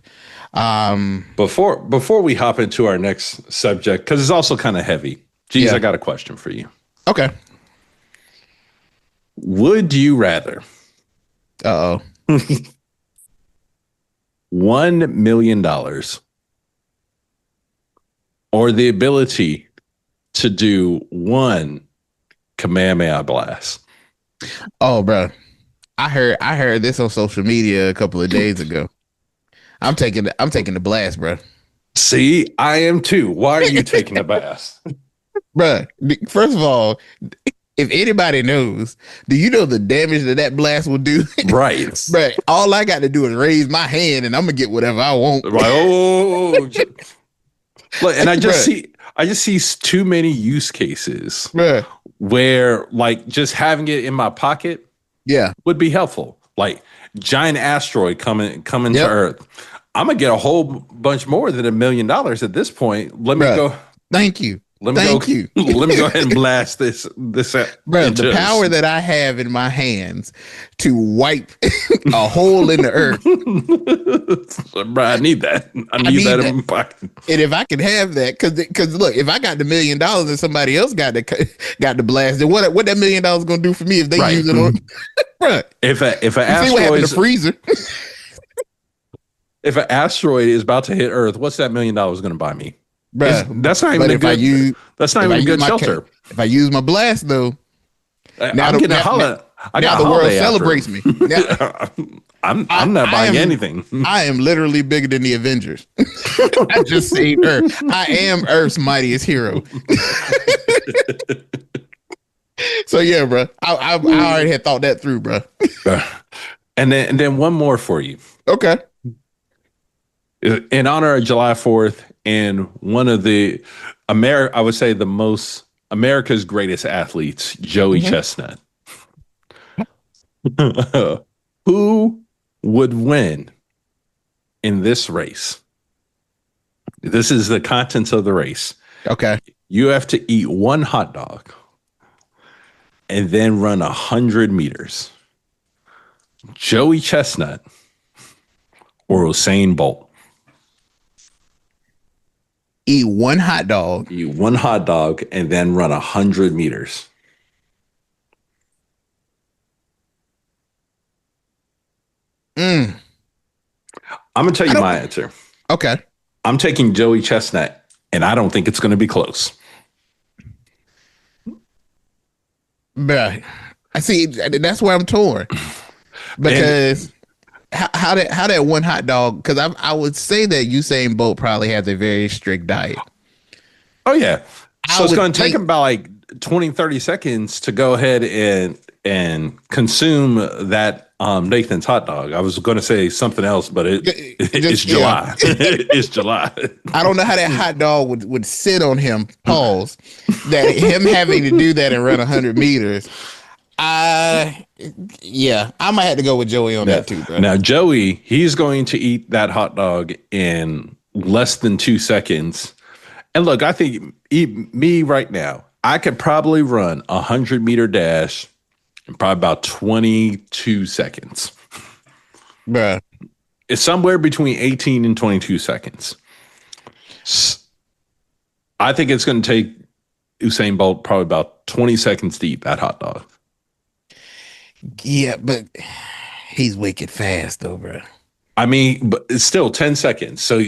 B: before we hop into our next subject, because it's also kind of heavy. Geez, I got a question for you.
C: Okay.
B: Would you rather?
C: $1
B: million or the ability to do one Kamehameha blast?
C: Oh, bro, I heard this on social media a couple of days ago. I'm taking the blast, bro.
B: See, I am too. Why are you taking the blast?
C: Bro, first of all, if anybody knows, do you know the damage that blast will do?
B: Right.
C: Bro, all I got to do is raise my hand and I'm going to get whatever I want.
B: Right. Look, and I just see too many use cases where like just having it in my pocket would be helpful. Like giant asteroid coming to Earth. I'm going to get a whole bunch more than $1 million at this point. Let me go.
C: Thank you.
B: Let me go ahead and blast this
C: bro. The power that I have in my hands to wipe a hole in the earth.
B: Bro, I need that. I need that in my pocket.
C: And if I can have that, because look, if I got the $1 million and somebody else got the blast, then what that $1 million gonna do for me if they use it on? Bro,
B: if an
C: asteroid, the freezer.
B: If an asteroid is about to hit Earth, what's that $1 million going to buy me?
C: Bruh,
B: that's not even a good. That's not even a good shelter.
C: If I use my blast though,
B: now the
C: world celebrates me. Now,
B: I'm not buying anything.
C: I am literally bigger than the Avengers. I just saved Earth. I am Earth's mightiest hero. So yeah, bro. I already had thought that through, bro.
B: And then one more for you.
C: Okay.
B: In honor of July 4th, and one of the I would say the most America's greatest athletes, Joey Chestnut. Who would win in this race? This is the contents of the race.
C: Okay.
B: You have to eat one hot dog and then run 100 meters. Joey Chestnut or Usain Bolt?
C: Eat one hot dog.
B: Eat one hot dog and then run 100 meters. I'm going to tell you my answer.
C: Okay.
B: I'm taking Joey Chestnut, and I don't think it's going to be close.
C: Bruh, I see. That's where I'm torn. Because how that one hot dog, because I would say that Usain Bolt probably has a very strict diet.
B: Oh, yeah. So it's going to take him about like 20, 30 seconds to go ahead and consume that Nathan's hot dog. I was going to say something else, but it's July. It's July.
C: I don't know how that hot dog would sit on him, pause, that him having to do that and run 100 meters. I might have to go with Joey on that too, bro.
B: Now, Joey, he's going to eat that hot dog in less than 2 seconds. And look, I think me right now, I could probably run 100-meter dash in probably about 22 seconds.
C: Bruh.
B: It's somewhere between 18 and 22 seconds. I think it's going to take Usain Bolt probably about 20 seconds to eat that hot dog.
C: Yeah, but he's wicked fast though, bro.
B: I mean, but it's still 10 seconds. So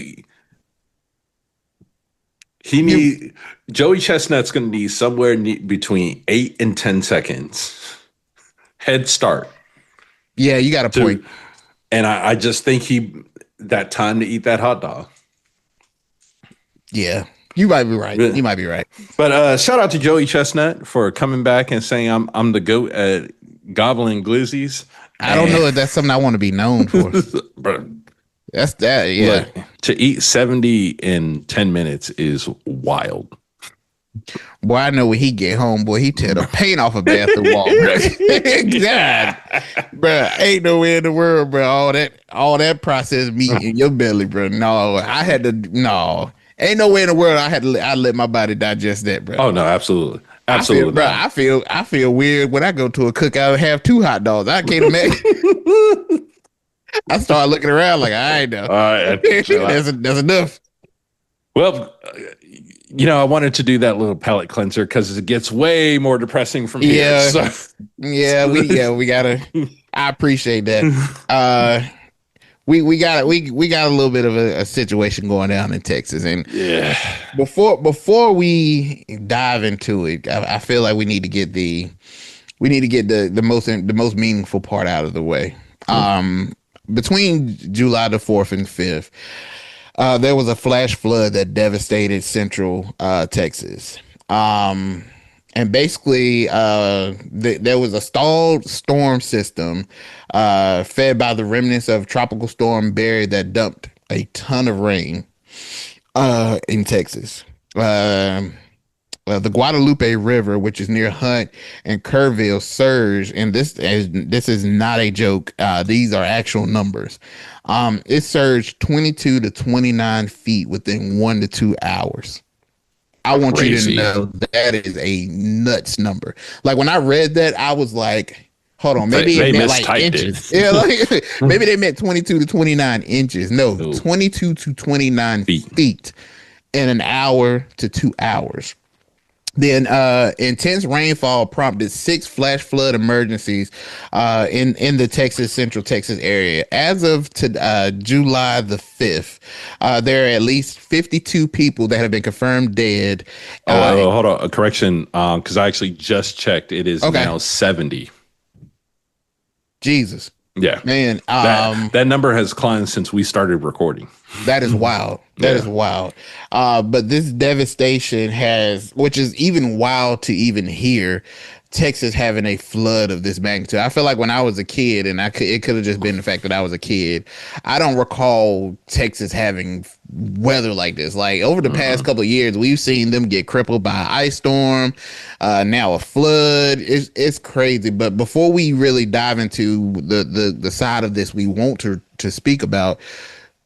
B: Joey Chestnut's going to need somewhere between 8 and 10 seconds head start.
C: Yeah, you got a point.
B: And I just think that time to eat that hot dog.
C: Yeah, you might be right. You might be right.
B: But shout out to Joey Chestnut for coming back and saying I'm the GOAT at gobbling glizzies.
C: I don't know if that's something I want to be known for.
B: Bro,
C: That's that. Yeah.
B: look, to eat 70 in 10 minutes is wild.
C: Boy, I know when he get home, boy, he tear the paint off a bathroom wall, bro. God, bro, ain't nowhere in the world, bro. All that processed meat in your belly, bro. No, ain't nowhere in the world I let my body digest that, bro.
B: Oh no, absolutely. Absolutely.
C: Bro, I feel weird when I go to a cookout and have 2 hot dogs. I can't imagine. I start looking around like I know.
B: All right,
C: that's enough.
B: Well, I wanted to do that little palate cleanser because it gets way more depressing from here. So.
C: We gotta. I appreciate that. We got a little bit of a situation going down in Texas, and before we dive into it, I feel like we need to get the most meaningful part out of the way. Between July the 4th and 5th, there was a flash flood that devastated central Texas. And basically, there was a stalled storm system fed by the remnants of Tropical Storm Barry that dumped a ton of rain in Texas. The Guadalupe River, which is near Hunt and Kerrville, surged, and this is not a joke. These are actual numbers. It surged 22 to 29 feet within 1 to 2 hours. I want
B: Crazy.
C: you to know that is a nuts number. Like when I read that, I was like, hold on, maybe
B: they
C: it meant like inches. Yeah, like maybe they meant 22 to 29 inches. No, 22 to 29 feet in an hour to 2 hours. Then intense rainfall prompted 6 flash flood emergencies in the Central Texas area. As of July the 5th, there are at least 52 people that have been confirmed dead.
B: Hold on, a correction, because I actually just checked. It is now 70.
C: Jesus.
B: Yeah,
C: man,
B: that number has climbed since we started recording.
C: That is wild. That is wild. But this devastation which is even wild to even hear, Texas having a flood of this magnitude. I feel like when I was a kid, and it could have just been the fact that I was a kid, I don't recall Texas having weather like this. Like over the past couple of years, we've seen them get crippled by an ice storm, now a flood. It's crazy. But before we really dive into the side of this we want to speak about,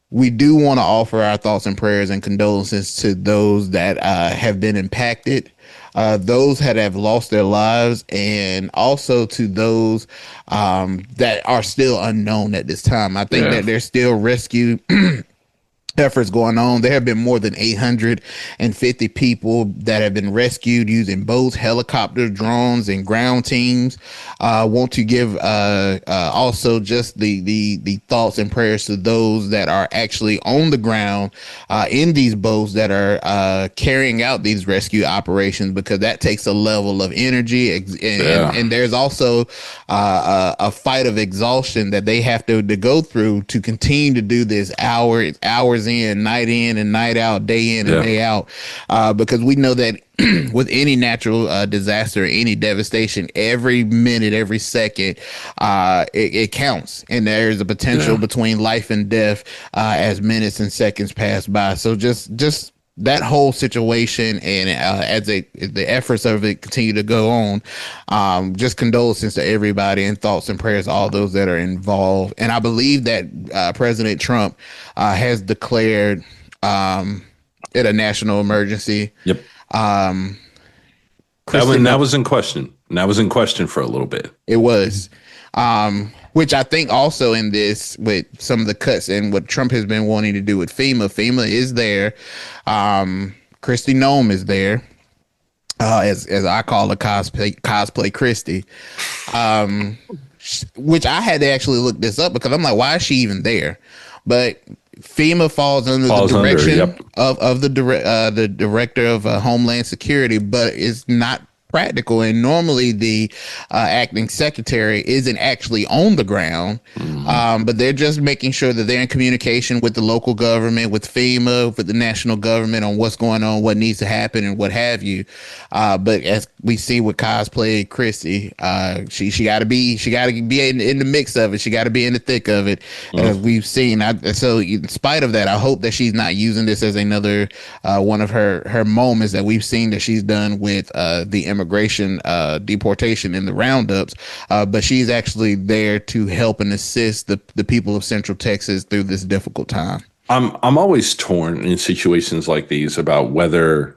C: we do want to offer our thoughts and prayers and condolences to those that have been impacted, those that have lost their lives, and also to those that are still unknown at this time. I think that there's still rescue efforts going on. There have been more than 850 people that have been rescued using boats, helicopters, drones, and ground teams. Want to give also just the thoughts and prayers to those that are actually on the ground in these boats that are carrying out these rescue operations, because that takes a level of energy and there's also a fight of exhaustion that they have to go through to continue to do this hours in and night out, day in and day out, because we know that with any natural disaster, any devastation, every minute, every second, it counts, and there's a potential between life and death as minutes and seconds pass by. So just that whole situation, and as the efforts of it continue to go on, just condolences to everybody and thoughts and prayers to all those that are involved. And I believe that President Trump has declared it a national emergency.
B: Yep. That was in question. And that was in question for a little bit.
C: It was. Which I think also in this, with some of the cuts and what Trump has been wanting to do with FEMA is there. Kristi Noem is there, as I call her, cosplay Kristi, which I had to actually look this up because I'm like, why is she even there? But FEMA falls under the direction of the director of Homeland Security, but it's not practical. And normally the acting secretary isn't actually on the ground, but they're just making sure that they're in communication with the local government, with FEMA, with the national government on what's going on, what needs to happen, and what have you. But as we see with cosplay Chrissy, she got to be in the mix of it. She got to be in the thick of it, as we've seen. So in spite of that, I hope that she's not using this as another one of her moments that we've seen that she's done with the immigration deportation in the roundups. But she's actually there to help and assist the people of Central Texas through this difficult time.
B: I'm always torn in situations like these about whether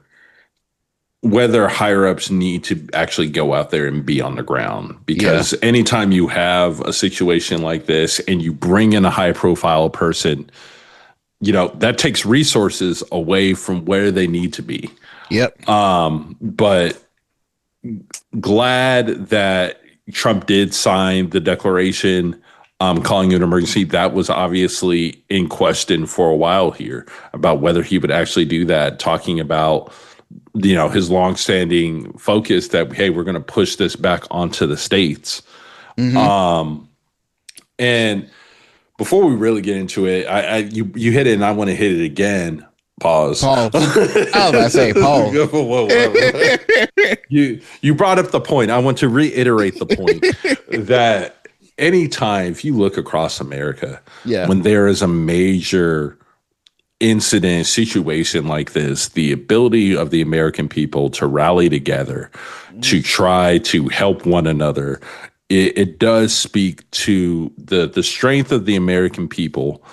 B: higher ups need to actually go out there and be on the ground, because anytime you have a situation like this and you bring in a high profile person, that takes resources away from where they need to be.
C: Yep.
B: But glad that Trump did sign the declaration calling it an emergency. That was obviously in question for a while here about whether he would actually do that, talking about his longstanding focus that, hey, we're going to push this back onto the states. And before we really get into it, you hit it and I want to hit it again. Pause. I was about to say pause. Whoa. You brought up the point. I want to reiterate the point that anytime, if you look across America, when there is a major incident situation like this, the ability of the American people to rally together, to try to help one another, it does speak to the strength of the American people.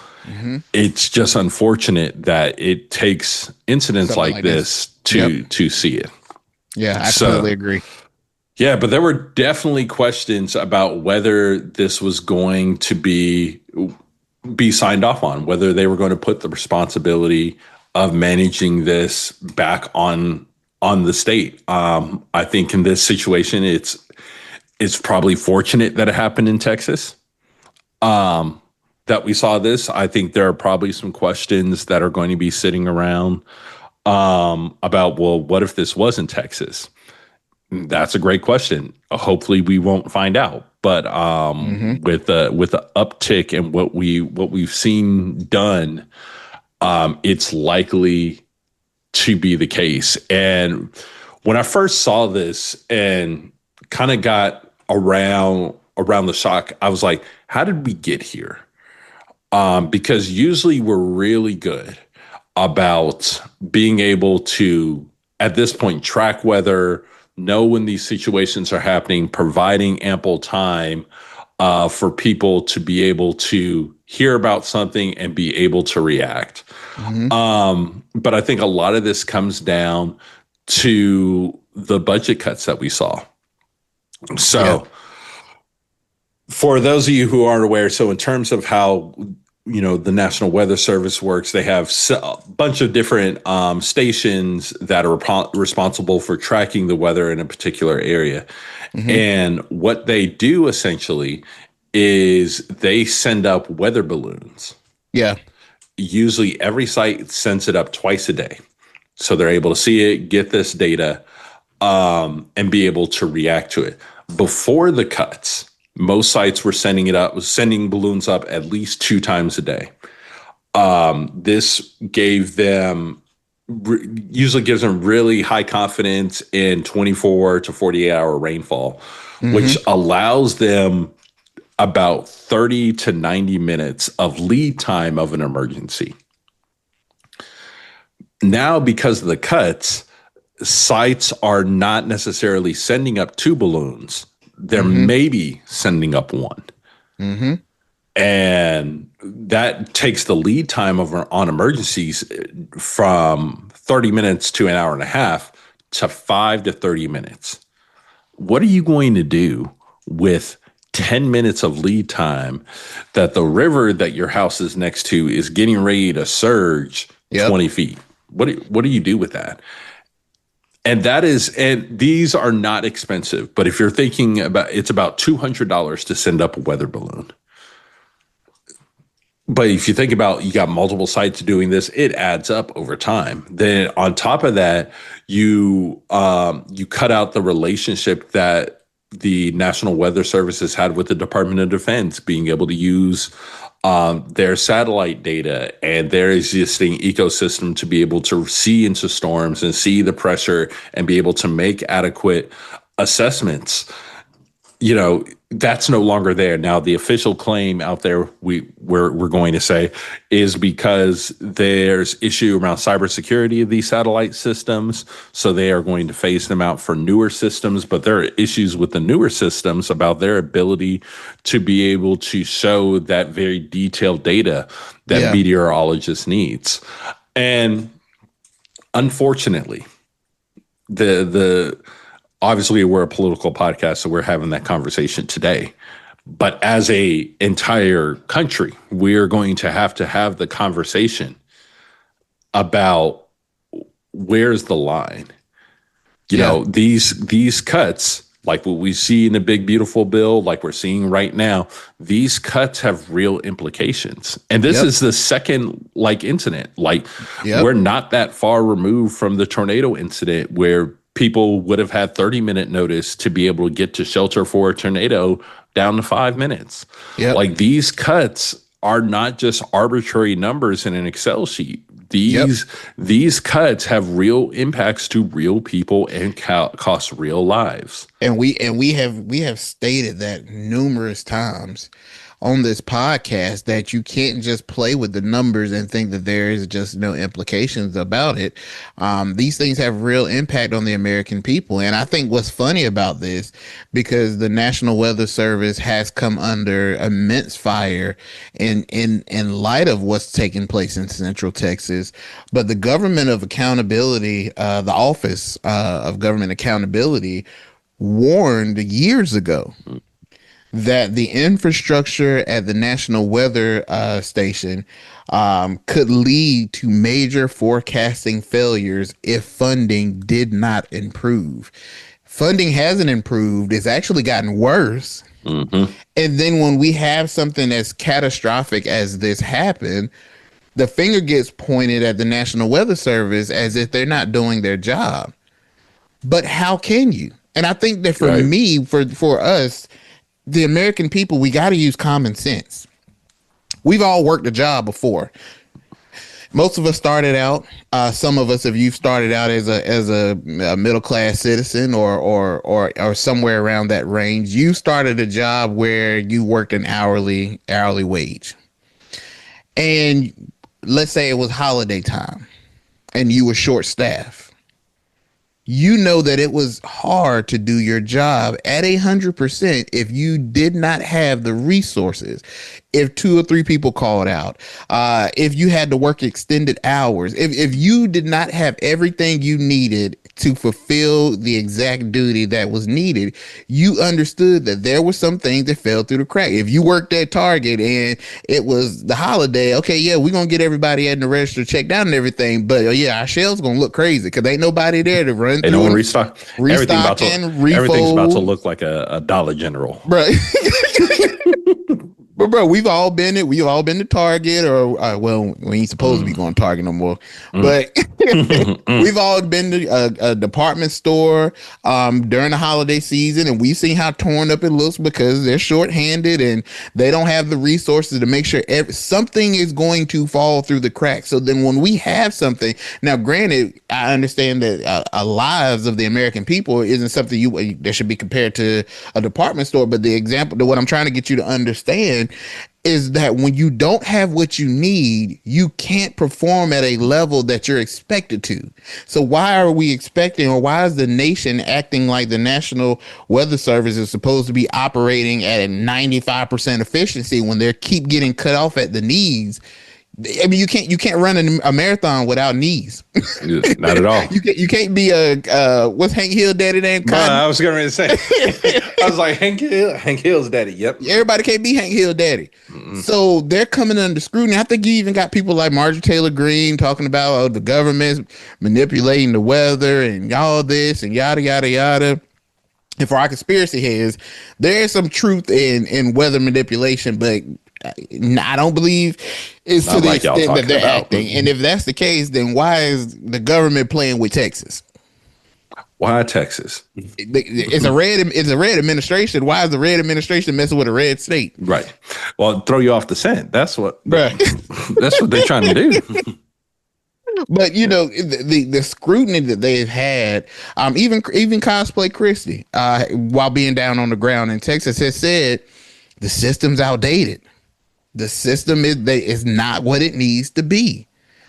B: It's just unfortunate that it takes incidents like this to see it.
C: Yeah, I totally agree.
B: Yeah, but there were definitely questions about whether this was going to be signed off on, whether they were going to put the responsibility of managing this back on the state. I think in this situation, it's probably fortunate that it happened in Texas, that we saw this. I think there are probably some questions that are going to be sitting around about, well, what if this was in Texas? That's a great question. Hopefully we won't find out. But with the uptick in what we've seen done, it's likely to be the case. And when I first saw this and kind of got around the shock, I was like, how did we get here? Because usually we're really good about being able to, at this point, track weather, know when these situations are happening, providing ample time for people to be able to hear about something and be able to react. But I think a lot of this comes down to the budget cuts that we saw. So for those of you who aren't aware, so in terms of how the National Weather Service works, they have a bunch of different stations that are responsible for tracking the weather in a particular area. And what they do essentially is they send up weather balloons. Yeah. Usually every site sends it up twice a day. So they're able to see it, get this data, and be able to react to it. Before the cuts, most sites were sending balloons up at least 2 times a day. This usually gives them really high confidence in 24 to 48 hour rainfall, which allows them about 30 to 90 minutes of lead time of an emergency. Now, because of the cuts, sites are not necessarily sending up 2 balloons. They're maybe sending up 1. And that takes the lead time on emergencies from 30 minutes to an hour and a half to 5 to 30 minutes. What are you going to do with 10 minutes of lead time that the river that your house is next to is getting ready to surge 20 feet? What do you do with that? And these are not expensive, but if you're thinking about, it's about $200 to send up a weather balloon. But if you think about, you got multiple sites doing this, it adds up over time. Then on top of that, you cut out the relationship that the National Weather Service has had with the Department of Defense, being able to use their satellite data and their existing ecosystem to be able to see into storms and see the pressure and be able to make adequate assessments. That's no longer there. Now, the official claim out there, we're going to say, is because there's issue around cybersecurity of these satellite systems. So they are going to phase them out for newer systems. But there are issues with the newer systems about their ability to be able to show that very detailed data that meteorologists needs. And unfortunately, obviously, we're a political podcast, so we're having that conversation today. But as a entire country, we're going to have the conversation about where's the line. These cuts, like what we see in the big beautiful bill, like we're seeing right now, these cuts have real implications. And this is the second incident. We're not that far removed from the tornado incident where people would have had 30-minute notice to be able to get to shelter for a tornado down to 5 minutes. These cuts are not just arbitrary numbers in an Excel sheet. These cuts have real impacts to real people and cost real lives.
C: And we have stated that numerous times on this podcast that you can't just play with the numbers and think that there is just no implications about it. These things have real impact on the American people. And I think what's funny about this, because the National Weather Service has come under immense fire in light of what's taking place in Central Texas, but the Government of Accountability, the Office of Government Accountability, warned years ago that the infrastructure at the National Weather Station could lead to major forecasting failures if funding did not improve. Funding hasn't improved. It's actually gotten worse. Mm-hmm. And then when we have something as catastrophic as this happen, the finger gets pointed at the National Weather Service as if they're not doing their job. But how can you? And I think that for me, for us, the American people, we got to use common sense. We've all worked a job before. Most of us started out. Some of us, if you've started out as a middle class citizen or somewhere around that range, you started a job where you worked an hourly wage. And let's say it was holiday time and you were short staffed. You know that it was hard to do your job at 100% if you did not have the resources. If 2 or 3 people called out, if you had to work extended hours, if you did not have everything you needed to fulfill the exact duty that was needed, you understood that there were some things that fell through the crack. If you worked at Target and it was the holiday, okay, yeah, we're going to get everybody at the register checked down and everything, but our shelves going to look crazy because ain't nobody there to run through.
B: They don't restock. Everything's about to look like a Dollar General.
C: Right. But bro, we've all been to Target, or well, we ain't supposed to be going to Target no more. But we've all been to a department store during the holiday season, and we've seen how torn up it looks because they're shorthanded and they don't have the resources to make sure something is going to fall through the cracks. So then when we have something, now granted, I understand that lives of the American people isn't something that should be compared to a department store, but the example, what I'm trying to get you to understand is that when you don't have what you need, you can't perform at a level that you're expected to. So why are we expecting, or why is the nation acting like the National Weather Service is supposed to be operating at a 95% efficiency when they keep getting cut off at the knees? I mean, you can't run a marathon without knees.
B: Not at all.
C: You can't be what's Hank Hill daddy name?
B: I was going to say. I was like Hank Hill's daddy. Yep.
C: Everybody can't be Hank Hill daddy. Mm-hmm. So they're coming under scrutiny. I think you even got people like Marjorie Taylor Greene talking about the government manipulating the weather and all this and yada yada yada. And for our conspiracy heads, there is some truth in weather manipulation, but I don't believe it's
B: Not
C: to the
B: like y'all
C: extent that
B: talking
C: they're
B: about.
C: acting. And if that's the case, then why is the government playing with Texas?
B: Why Texas?
C: It's a red administration. Why is the red administration messing with a red state?
B: Right. Well, throw you off the scent. That's what.
C: Right.
B: That's what they're trying to do.
C: But you know the scrutiny that they've had, even Cosplay Christie, while being down on the ground in Texas, has said the system's outdated. The system is not what it needs to be.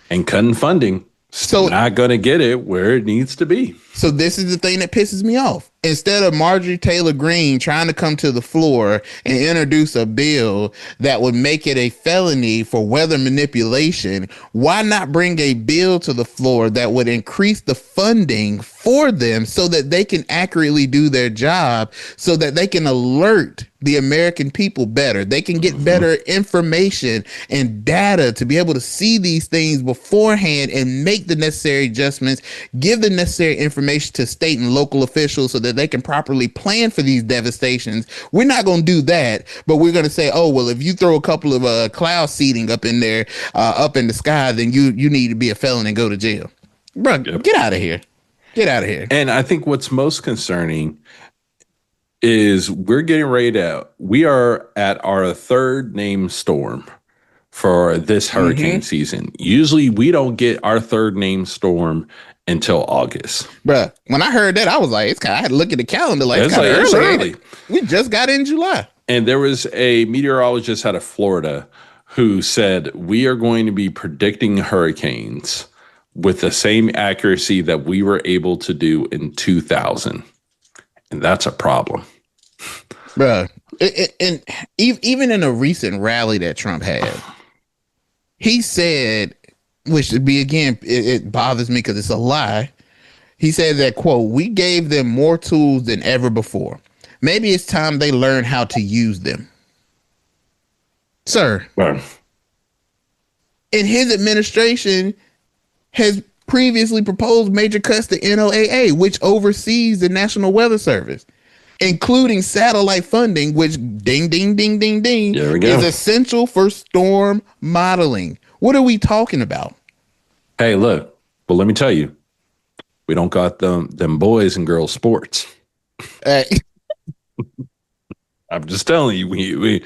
B: And cutting funding,
C: So
B: not going to get it where it needs to be.
C: So this is the thing that pisses me off. Instead of Marjorie Taylor Greene trying to come to the floor and introduce a bill that would make it a felony for weather manipulation, why not bring a bill to the floor that would increase the funding for them so that they can accurately do their job, so that they can alert the American people better. They can get better information and data to be able to see these things beforehand and make the necessary adjustments, give the necessary information to state and local officials so that they can properly plan for these devastations. We're not going to do that, but we're going to say, oh, well, if you throw a couple of cloud seeding up in there, up in the sky, then you need to be a felon and go to jail. Bro, get out of here. Get out of here.
B: And I think what's most concerning is we are at our third named storm for this hurricane season. Usually we don't get our third named storm until August.
C: Bruh, when I heard that, I was like, I had to look at the calendar like it's kind of early. We just got in July.
B: And there was a meteorologist out of Florida who said, we are going to be predicting hurricanes with the same accuracy that we were able to do in 2000. And that's a problem.
C: Bruh, and even in a recent rally that Trump had, he said, which would be, again, it bothers me because it's a lie. He said that, quote, we gave them more tools than ever before. Maybe it's time they learn how to use them. Sir,
B: Well,
C: in his administration has previously proposed major cuts to NOAA, which oversees the National Weather Service, including satellite funding, which ding, ding, ding, ding, ding, is essential for storm modeling. What are we talking about?
B: Hey, look, but let me tell you, we don't got them boys and girls sports. I'm just telling you, we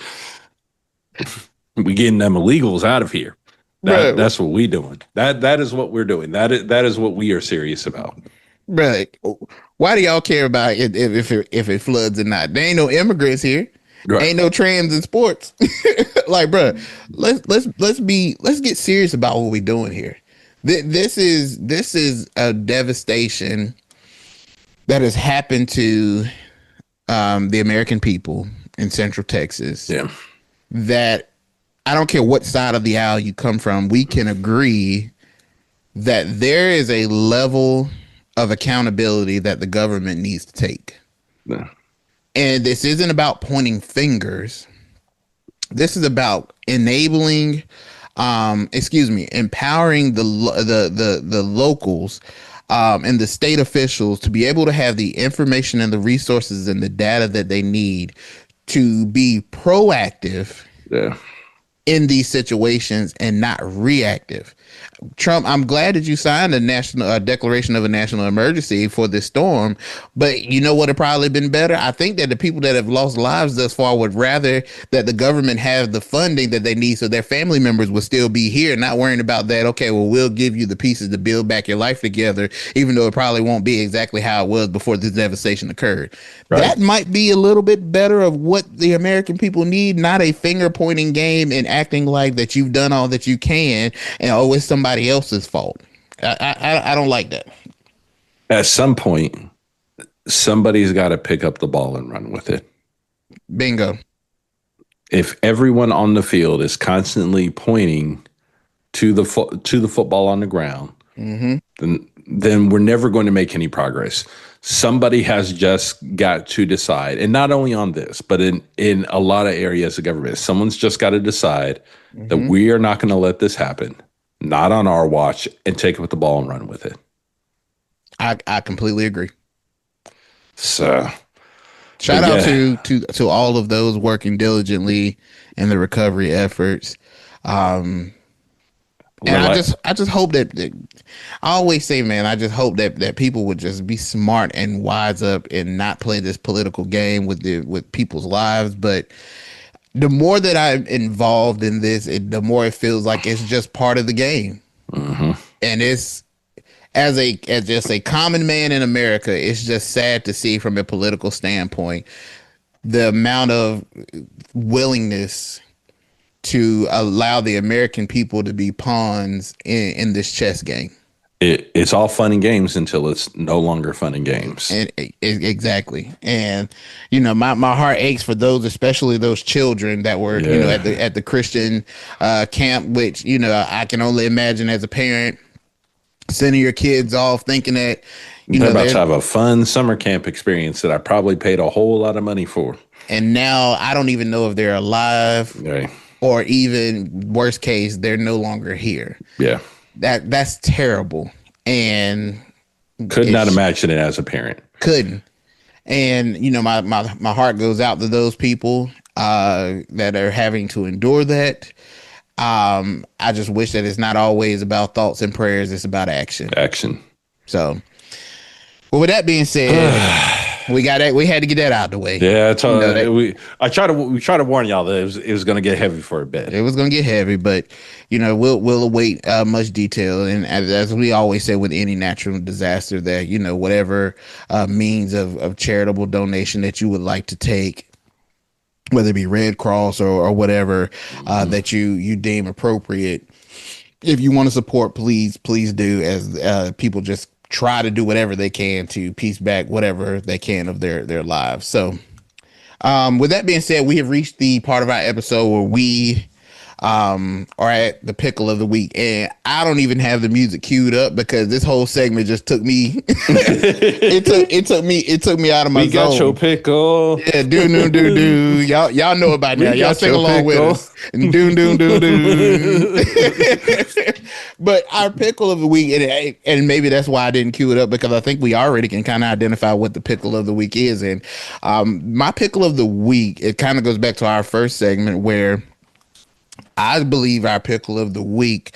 B: getting them illegals out of here. That's what we doing. That is what we're doing. That is what we are serious about.
C: Right. Why do y'all care about if it floods or not? There ain't no immigrants here. Right. Ain't no trans in sports. Like, bro, let's get serious about what we're doing here. This is a devastation that has happened to the American people in Central Texas.
B: Yeah.
C: That I don't care what side of the aisle you come from, we can agree that there is a level of accountability that the government needs to take. Yeah. And this isn't about pointing fingers. This is about empowering the locals and the state officials to be able to have the information and the resources and the data that they need to be proactive in these situations and not reactive. Trump, I'm glad that you signed a national declaration of a national emergency for this storm, but you know what would probably been better? I think that the people that have lost lives thus far would rather that the government have the funding that they need so their family members will still be here, not worrying about that, okay, well, we'll give you the pieces to build back your life together, even though it probably won't be exactly how it was before this devastation occurred. Right. That might be a little bit better of what the American people need, not a finger pointing game and acting like that you've done all that you can and oh, it's somebody else's fault. I don't like that.
B: At some point, somebody's got to pick up the ball and run with it.
C: Bingo.
B: If everyone on the field is constantly pointing to the football on the ground, then we're never going to make any progress. Somebody has just got to decide, and not only on this, but in a lot of areas of government, someone's just got to decide that we are not going to let this happen, not on our watch, and take up the ball and run with it.
C: I completely agree.
B: So,
C: Shout out to all of those working diligently in the recovery efforts. And I just hope that I always say, man, I just hope that people would just be smart and wise up and not play this political game with people's lives. But the more that I'm involved in this, the more it feels like it's just part of the game. Mm-hmm. And it's as just a common man in America, it's just sad to see from a political standpoint the amount of willingness to allow the American people to be pawns in this chess game.
B: It's all fun and games until it's no longer fun and games.
C: And exactly. And my heart aches for those, especially those children that were at the Christian camp, which I can only imagine as a parent sending your kids off thinking that
B: they're about to have a fun summer camp experience that I probably paid a whole lot of money for.
C: And now I don't even know if they're alive. Right. Or even worst case, they're no longer here.
B: Yeah.
C: That's terrible. And
B: could not imagine it as a parent.
C: Couldn't. And my heart goes out to those people that are having to endure that. I just wish that it's not always about thoughts and prayers, it's about action. So, well, with that being said, we had to get that out of the way.
B: Yeah, we try to warn y'all that it was going to get heavy for a bit.
C: It was going to get heavy, but we'll await much detail. And as we always say with any natural disaster, that whatever means of charitable donation that you would like to take, whether it be Red Cross or whatever that you deem appropriate, if you want to support, please do. As people just try to do whatever they can to piece back whatever they can of their lives. So with that being said, we have reached the part of our episode where we are at the pickle of the week, and I don't even have the music queued up because this whole segment just took me it took me out of my zone.
B: We got your pickle.
C: Yeah, do. Y'all know about now. Y'all sing along with us. Do. But our pickle of the week, and maybe that's why I didn't queue it up, because I think we already can kind of identify what the pickle of the week is. And my pickle of the week, it kind of goes back to our first segment where I believe our pickle of the week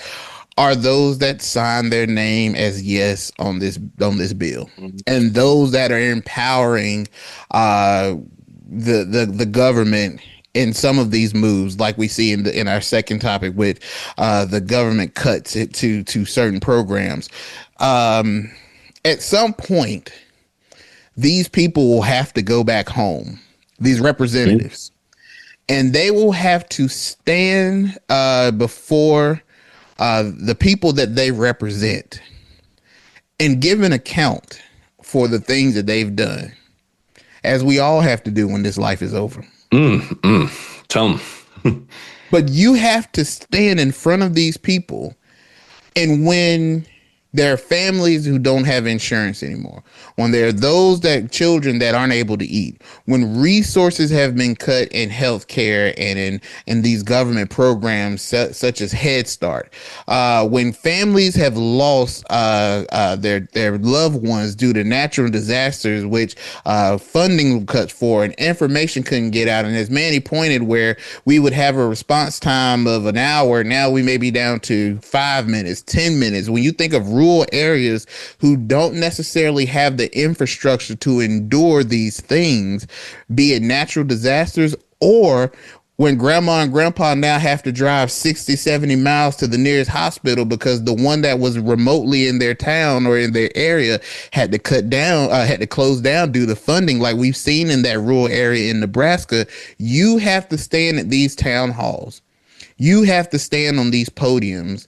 C: are those that sign their name as yes on this bill, and those that are empowering the government in some of these moves, like we see in our second topic with the government cuts to certain programs. At some point, these people will have to go back home. These representatives. And they will have to stand before the people that they represent and give an account for the things that they've done, as we all have to do when this life is over.
B: Tell them.
C: But you have to stand in front of these people, and when there are families who don't have insurance anymore, when there are children that aren't able to eat, when resources have been cut in healthcare and in these government programs such as Head Start, when families have lost their loved ones due to natural disasters, which funding cuts for, and information couldn't get out. And as Manny pointed, where we would have a response time of an hour, now we may be down to 5 minutes, 10 minutes. When you think of rural areas who don't necessarily have the infrastructure to endure these things, be it natural disasters, or when grandma and grandpa now have to drive 60, 70 miles to the nearest hospital because the one that was remotely in their town or in their area had to close down due to funding, like we've seen in that rural area in Nebraska. You have to stand at these town halls. You have to stand on these podiums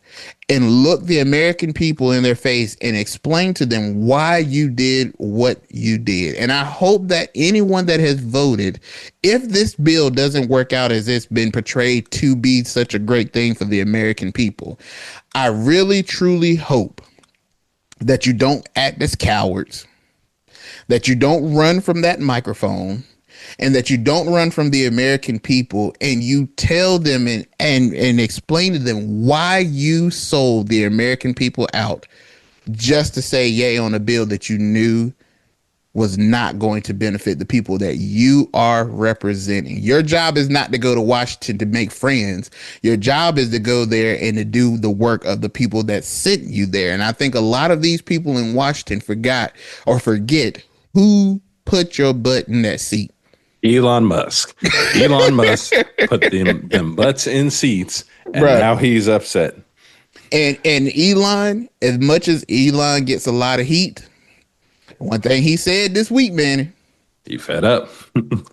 C: and look the American people in their face and explain to them why you did what you did. And I hope that anyone that has voted, if this bill doesn't work out as it's been portrayed to be such a great thing for the American people, I really, truly hope that you don't act as cowards, that you don't run from that microphone, and that you don't run from the American people, and you tell them and explain to them why you sold the American people out just to say yay on a bill that you knew was not going to benefit the people that you are representing. Your job is not to go to Washington to make friends. Your job is to go there and to do the work of the people that sent you there. And I think a lot of these people in Washington forget who put your butt in that seat.
B: Elon Musk. Elon Musk put them butts in seats, and now he's upset.
C: And Elon, as much as Elon gets a lot of heat, one thing he said this week, man,
B: he fed up.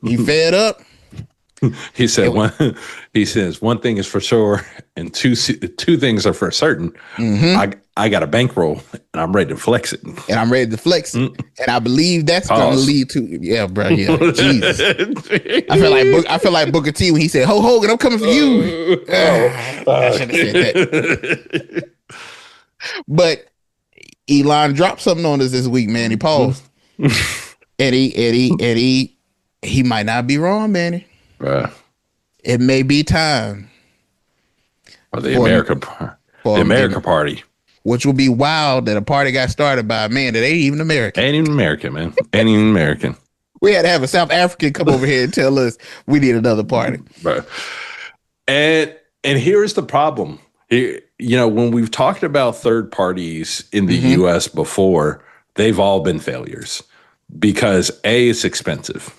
C: He fed up.
B: He said he says one thing is for sure, and two things are for certain. I got a bankroll, and I'm ready to flex it.
C: And I believe that's going to lead to Jesus. I feel like Booker T when he said, "Ho Hogan, I'm coming for you." I should have said that. But Elon dropped something on us this week, man. He paused. Eddie, he might not be wrong, man. It may be time
B: for the America Party,
C: which will be wild that a party got started by a man that ain't even American.
B: Ain't even American, man. Ain't even American.
C: We had to have a South African come over here and tell us we need another party.
B: Right. And here's the problem. When we've talked about third parties in the U.S. before, they've all been failures because A, it's expensive.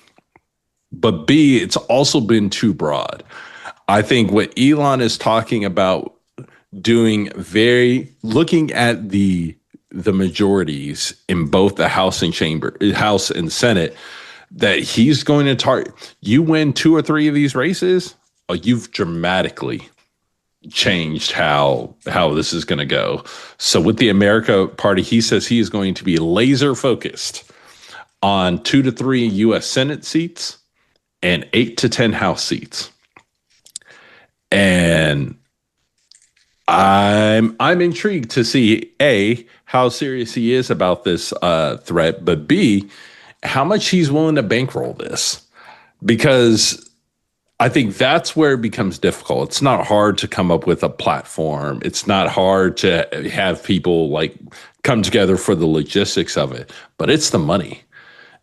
B: But B, it's also been too broad. I think what Elon is talking about looking at the majorities in both the House and Senate, that he's going to target. You win 2 or 3 of these races, you've dramatically changed how this is going to go. So with the America Party, he says he is going to be laser focused on 2 to 3 U.S. Senate seats and 8 to 10 House seats. And I'm intrigued to see A, how serious he is about this threat, but B, how much he's willing to bankroll this. Because I think that's where it becomes difficult. It's not hard to come up with a platform. It's not hard to have people come together for the logistics of it, but it's the money.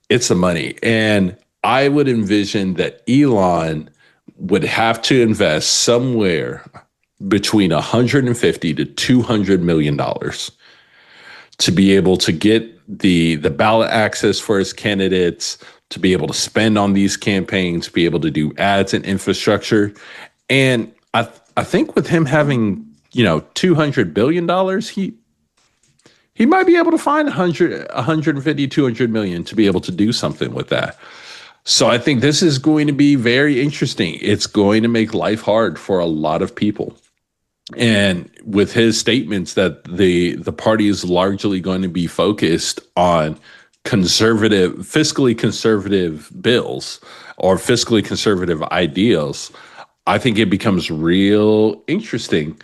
B: It's the money. And I would envision that Elon would have to invest somewhere between $150 to $200 million to be able to get the ballot access for his candidates, to be able to spend on these campaigns, be able to do ads and infrastructure. And I think with him having, $200 billion, he might be able to find 150, 200 million to be able to do something with that. So I think this is going to be very interesting. It's going to make life hard for a lot of people. And with his statements that the party is largely going to be focused on fiscally conservative bills or fiscally conservative ideals, I think it becomes real interesting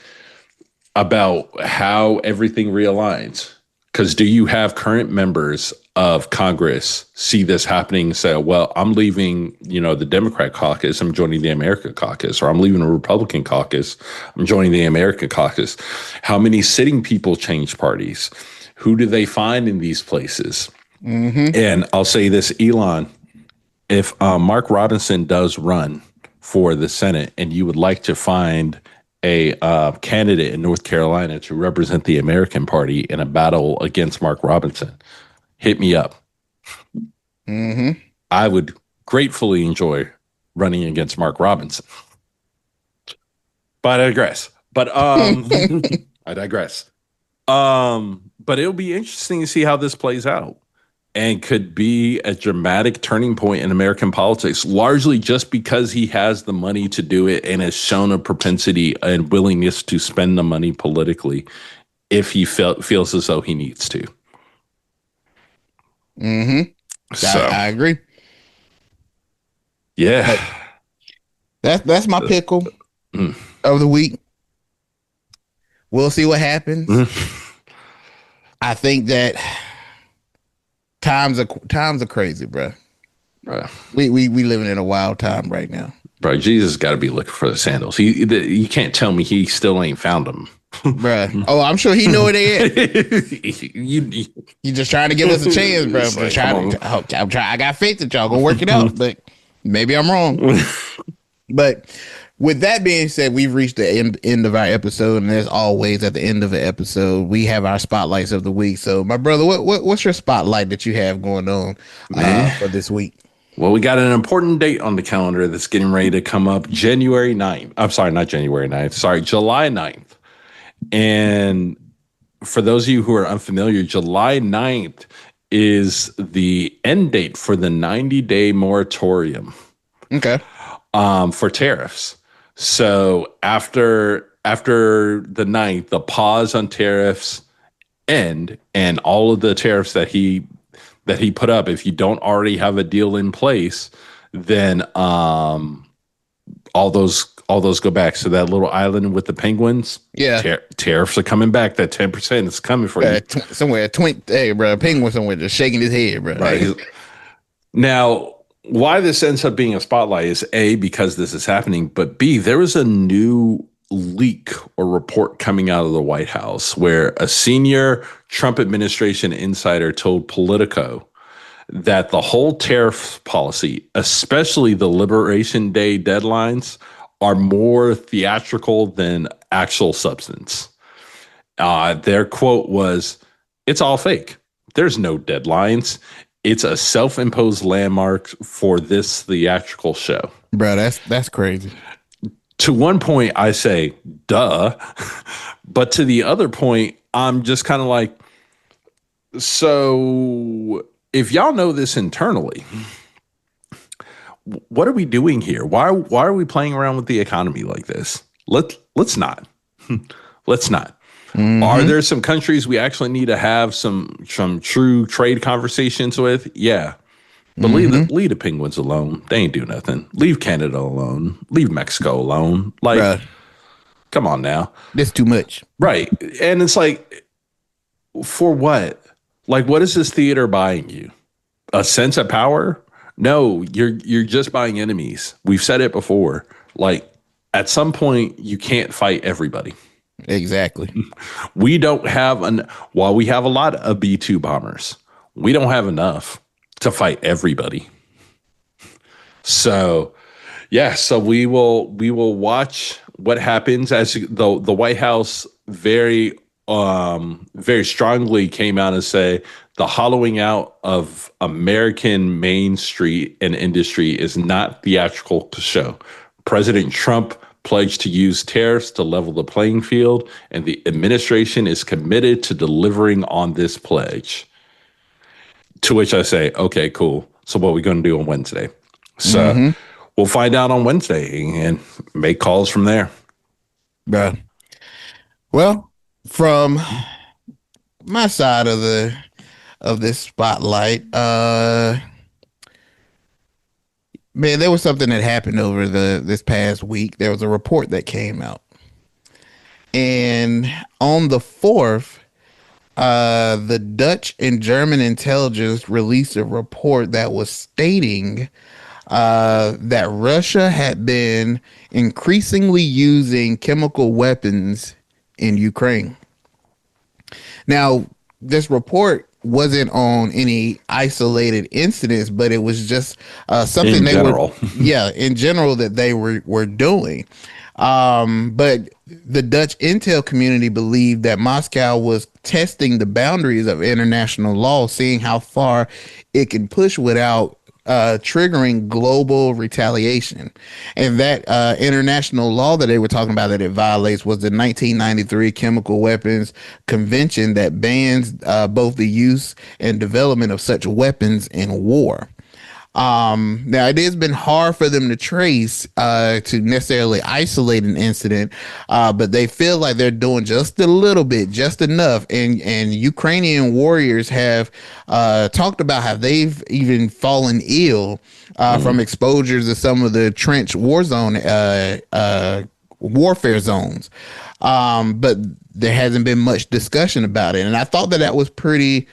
B: about how everything realigns. Because do you have current members of Congress see this happening and say, well, I'm leaving, the Democrat caucus, I'm joining the American caucus, or I'm leaving the Republican caucus, I'm joining the American caucus. How many sitting people change parties? Who do they find in these places? And I'll say this, Elon, if Mark Robinson does run for the Senate and you would like to find a candidate in North Carolina to represent the American Party in a battle against Mark Robinson, hit me up. I would gratefully enjoy running against Mark Robinson. But I digress. But it'll be interesting to see how this plays out, and could be a dramatic turning point in American politics, largely just because he has the money to do it and has shown a propensity and willingness to spend the money politically if he feels as though he needs to. So
C: I agree.
B: Yeah.
C: That's my pickle of the week. We'll see what happens. I think that times are crazy, bro. We living in a wild time right now.
B: Bro, Jesus got to be looking for the sandals. You can't tell me he still ain't found them.
C: Bruh. Oh, I'm sure he know where they at.
B: you,
C: He just trying to give us a chance, bro.
B: like, come on.
C: I got faith that y'all gonna work it out, but maybe I'm wrong. But with that being said, we've reached the end of our episode, and as always, at the end of an episode, we have our spotlights of the week. So, my brother, what's your spotlight that you have going on for this week?
B: Well, we got an important date on the calendar that's getting ready to come up January 9th. I'm sorry, not January 9th. Sorry, July 9th. And for those of you who are unfamiliar, July 9th is the end date for the 90-day moratorium.
C: Okay.
B: For tariffs. So after the 9th, the pause on tariffs end, and all of the tariffs that he put up, if you don't already have a deal in place, then all those go back. So that little island with the penguins, tariffs are coming back. That 10% is coming for you.
C: Somewhere, hey, bro, penguin somewhere just shaking his head, bro.
B: Right. Now, why this ends up being a spotlight is A, because this is happening, but B, there was a new leak or report coming out of the White House where a senior Trump administration insider told Politico that the whole tariff policy, especially the Liberation Day deadlines, are more theatrical than actual substance. Their quote was, "It's all fake. There's no deadlines. It's a self-imposed landmark for this theatrical show."
C: Bro, that's crazy.
B: To one point, I say, duh. But to the other point, I'm just kind of like, so if y'all know this internally, what are we doing here? Why are we playing around with the economy like this? Let's not. Let's not. Mm-hmm. Are there some countries we actually need to have some true trade conversations with? Yeah. But leave the penguins alone. They ain't do nothing. Leave Canada alone. Leave Mexico alone. Like, bruh, come on now.
C: This too much.
B: Right. And it's like, for what? Like, what is this theater buying you? A sense of power? No, you're just buying enemies. We've said it before. Like, at some point, you can't fight everybody.
C: Exactly.
B: We don't have while we have a lot of B-2 bombers, we don't have enough to fight everybody. So, yeah, so we will watch what happens as the White House very strongly came out and say the hollowing out of American Main Street and industry is not theatrical to show. President Trump pledged to use tariffs to level the playing field, and the administration is committed to delivering on this pledge. To which I say, okay, cool. So what are we going to do on Wednesday? So we'll find out on Wednesday and make calls from there.
C: Bruh. Well, from my side of this spotlight, man, there was something that happened over this past week. There was a report that came out, and on the 4th, the Dutch and German intelligence released a report that was stating that Russia had been increasingly using chemical weapons in Ukraine. Now, this report wasn't on any isolated incidents, but it was just something in general that they were doing. But the Dutch intel community believed that Moscow was testing the boundaries of international law, seeing how far it can push without triggering global retaliation. And that international law that they were talking about that it violates was the 1993 Chemical Weapons Convention that bans both the use and development of such weapons in war. Now it has been hard for them to trace to necessarily isolate an incident, but they feel like they're doing just a little bit, just enough. And Ukrainian warriors have talked about how they've even fallen ill from exposures to some of the trench warfare zones. But there hasn't been much discussion about it, and I thought that was pretty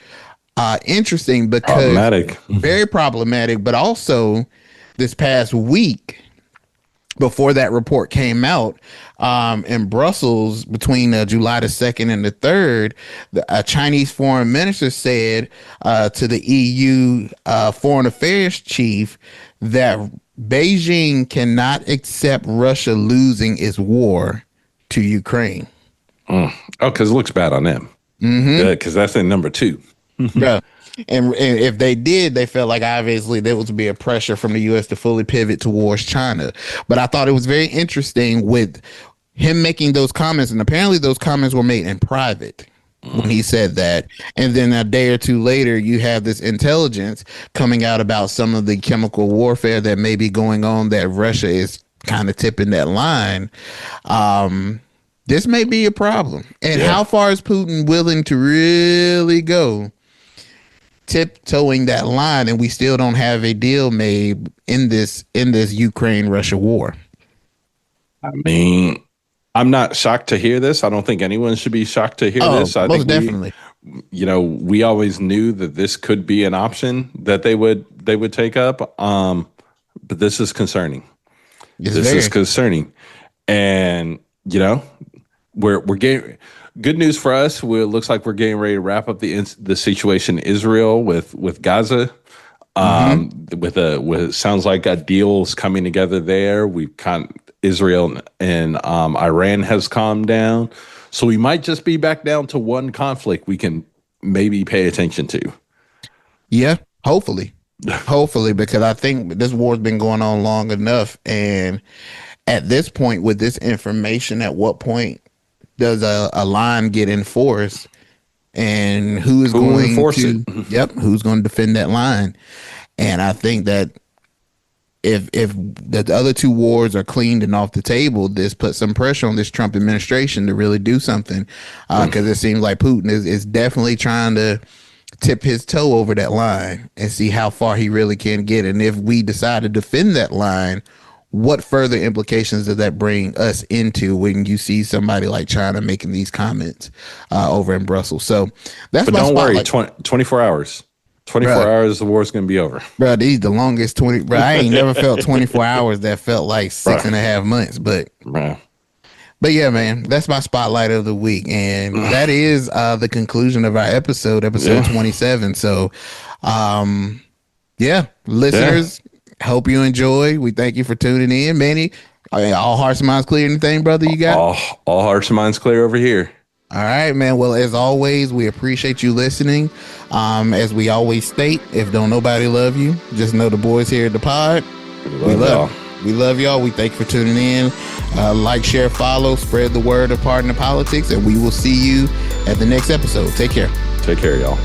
C: interesting because very problematic, but also this past week, before that report came out, in Brussels between July the 2nd and the 3rd, a Chinese foreign minister said to the EU foreign affairs chief that Beijing cannot accept Russia losing its war to Ukraine.
B: Oh, because it looks bad on them. Because that's in number 2.
C: Yeah. And if they did, they felt like obviously there was to be a pressure from the U.S. to fully pivot towards China. But I thought it was very interesting with him making those comments, and apparently those comments were made in private when he said that. And then a day or two later, you have this intelligence coming out about some of the chemical warfare that may be going on, that Russia is kind of tipping that line. This may be a problem. And how far is Putin willing to really go tiptoeing that line, and we still don't have a deal made in this Ukraine-Russia war?
B: I mean, I'm not shocked to hear this. I don't think anyone should be shocked to hear this. I think
C: definitely.
B: We always knew that this could be an option that they would take up. But this is concerning. This is concerning, and we're getting good news for us. It looks like we're getting ready to wrap up the situation in Israel with Gaza. With sounds like a deal is coming together there. Israel and Iran has calmed down, so we might just be back down to one conflict we can maybe pay attention to.
C: Yeah, hopefully, because I think this war's been going on long enough, and at this point, with this information, at what point does a line get enforced, and who's going to who's going to defend that line? And I think that if the other two wars are cleaned and off the table, this puts some pressure on this Trump administration to really do something, because it seems like Putin is definitely trying to tip his toe over that line and see how far he really can get. And if we decide to defend that line, what further implications does that bring us into when you see somebody like China making these comments over in Brussels? So that's
B: but
C: my
B: don't worry,
C: spotlight.
B: 24 hours. 24 hours, the war's going to be over.
C: Bro, these the longest 20. Bro, I ain't never felt 24 hours that felt like 6.5 months. But yeah, man, that's my spotlight of the week. And that is the conclusion of our episode 27. So, listeners, hope you enjoy. We thank you for tuning in. Manny, all hearts and minds clear? Anything, brother, you got?
B: All hearts and minds clear over here.
C: All right, man. Well, as always, we appreciate you listening. As we always state, if don't nobody love you, just know the boys here at the pod. We love y'all. We love y'all. We thank you for tuning in. Like, share, follow, spread the word of Partner Politics, and we will see you at the next episode. Take care.
B: Take care, y'all.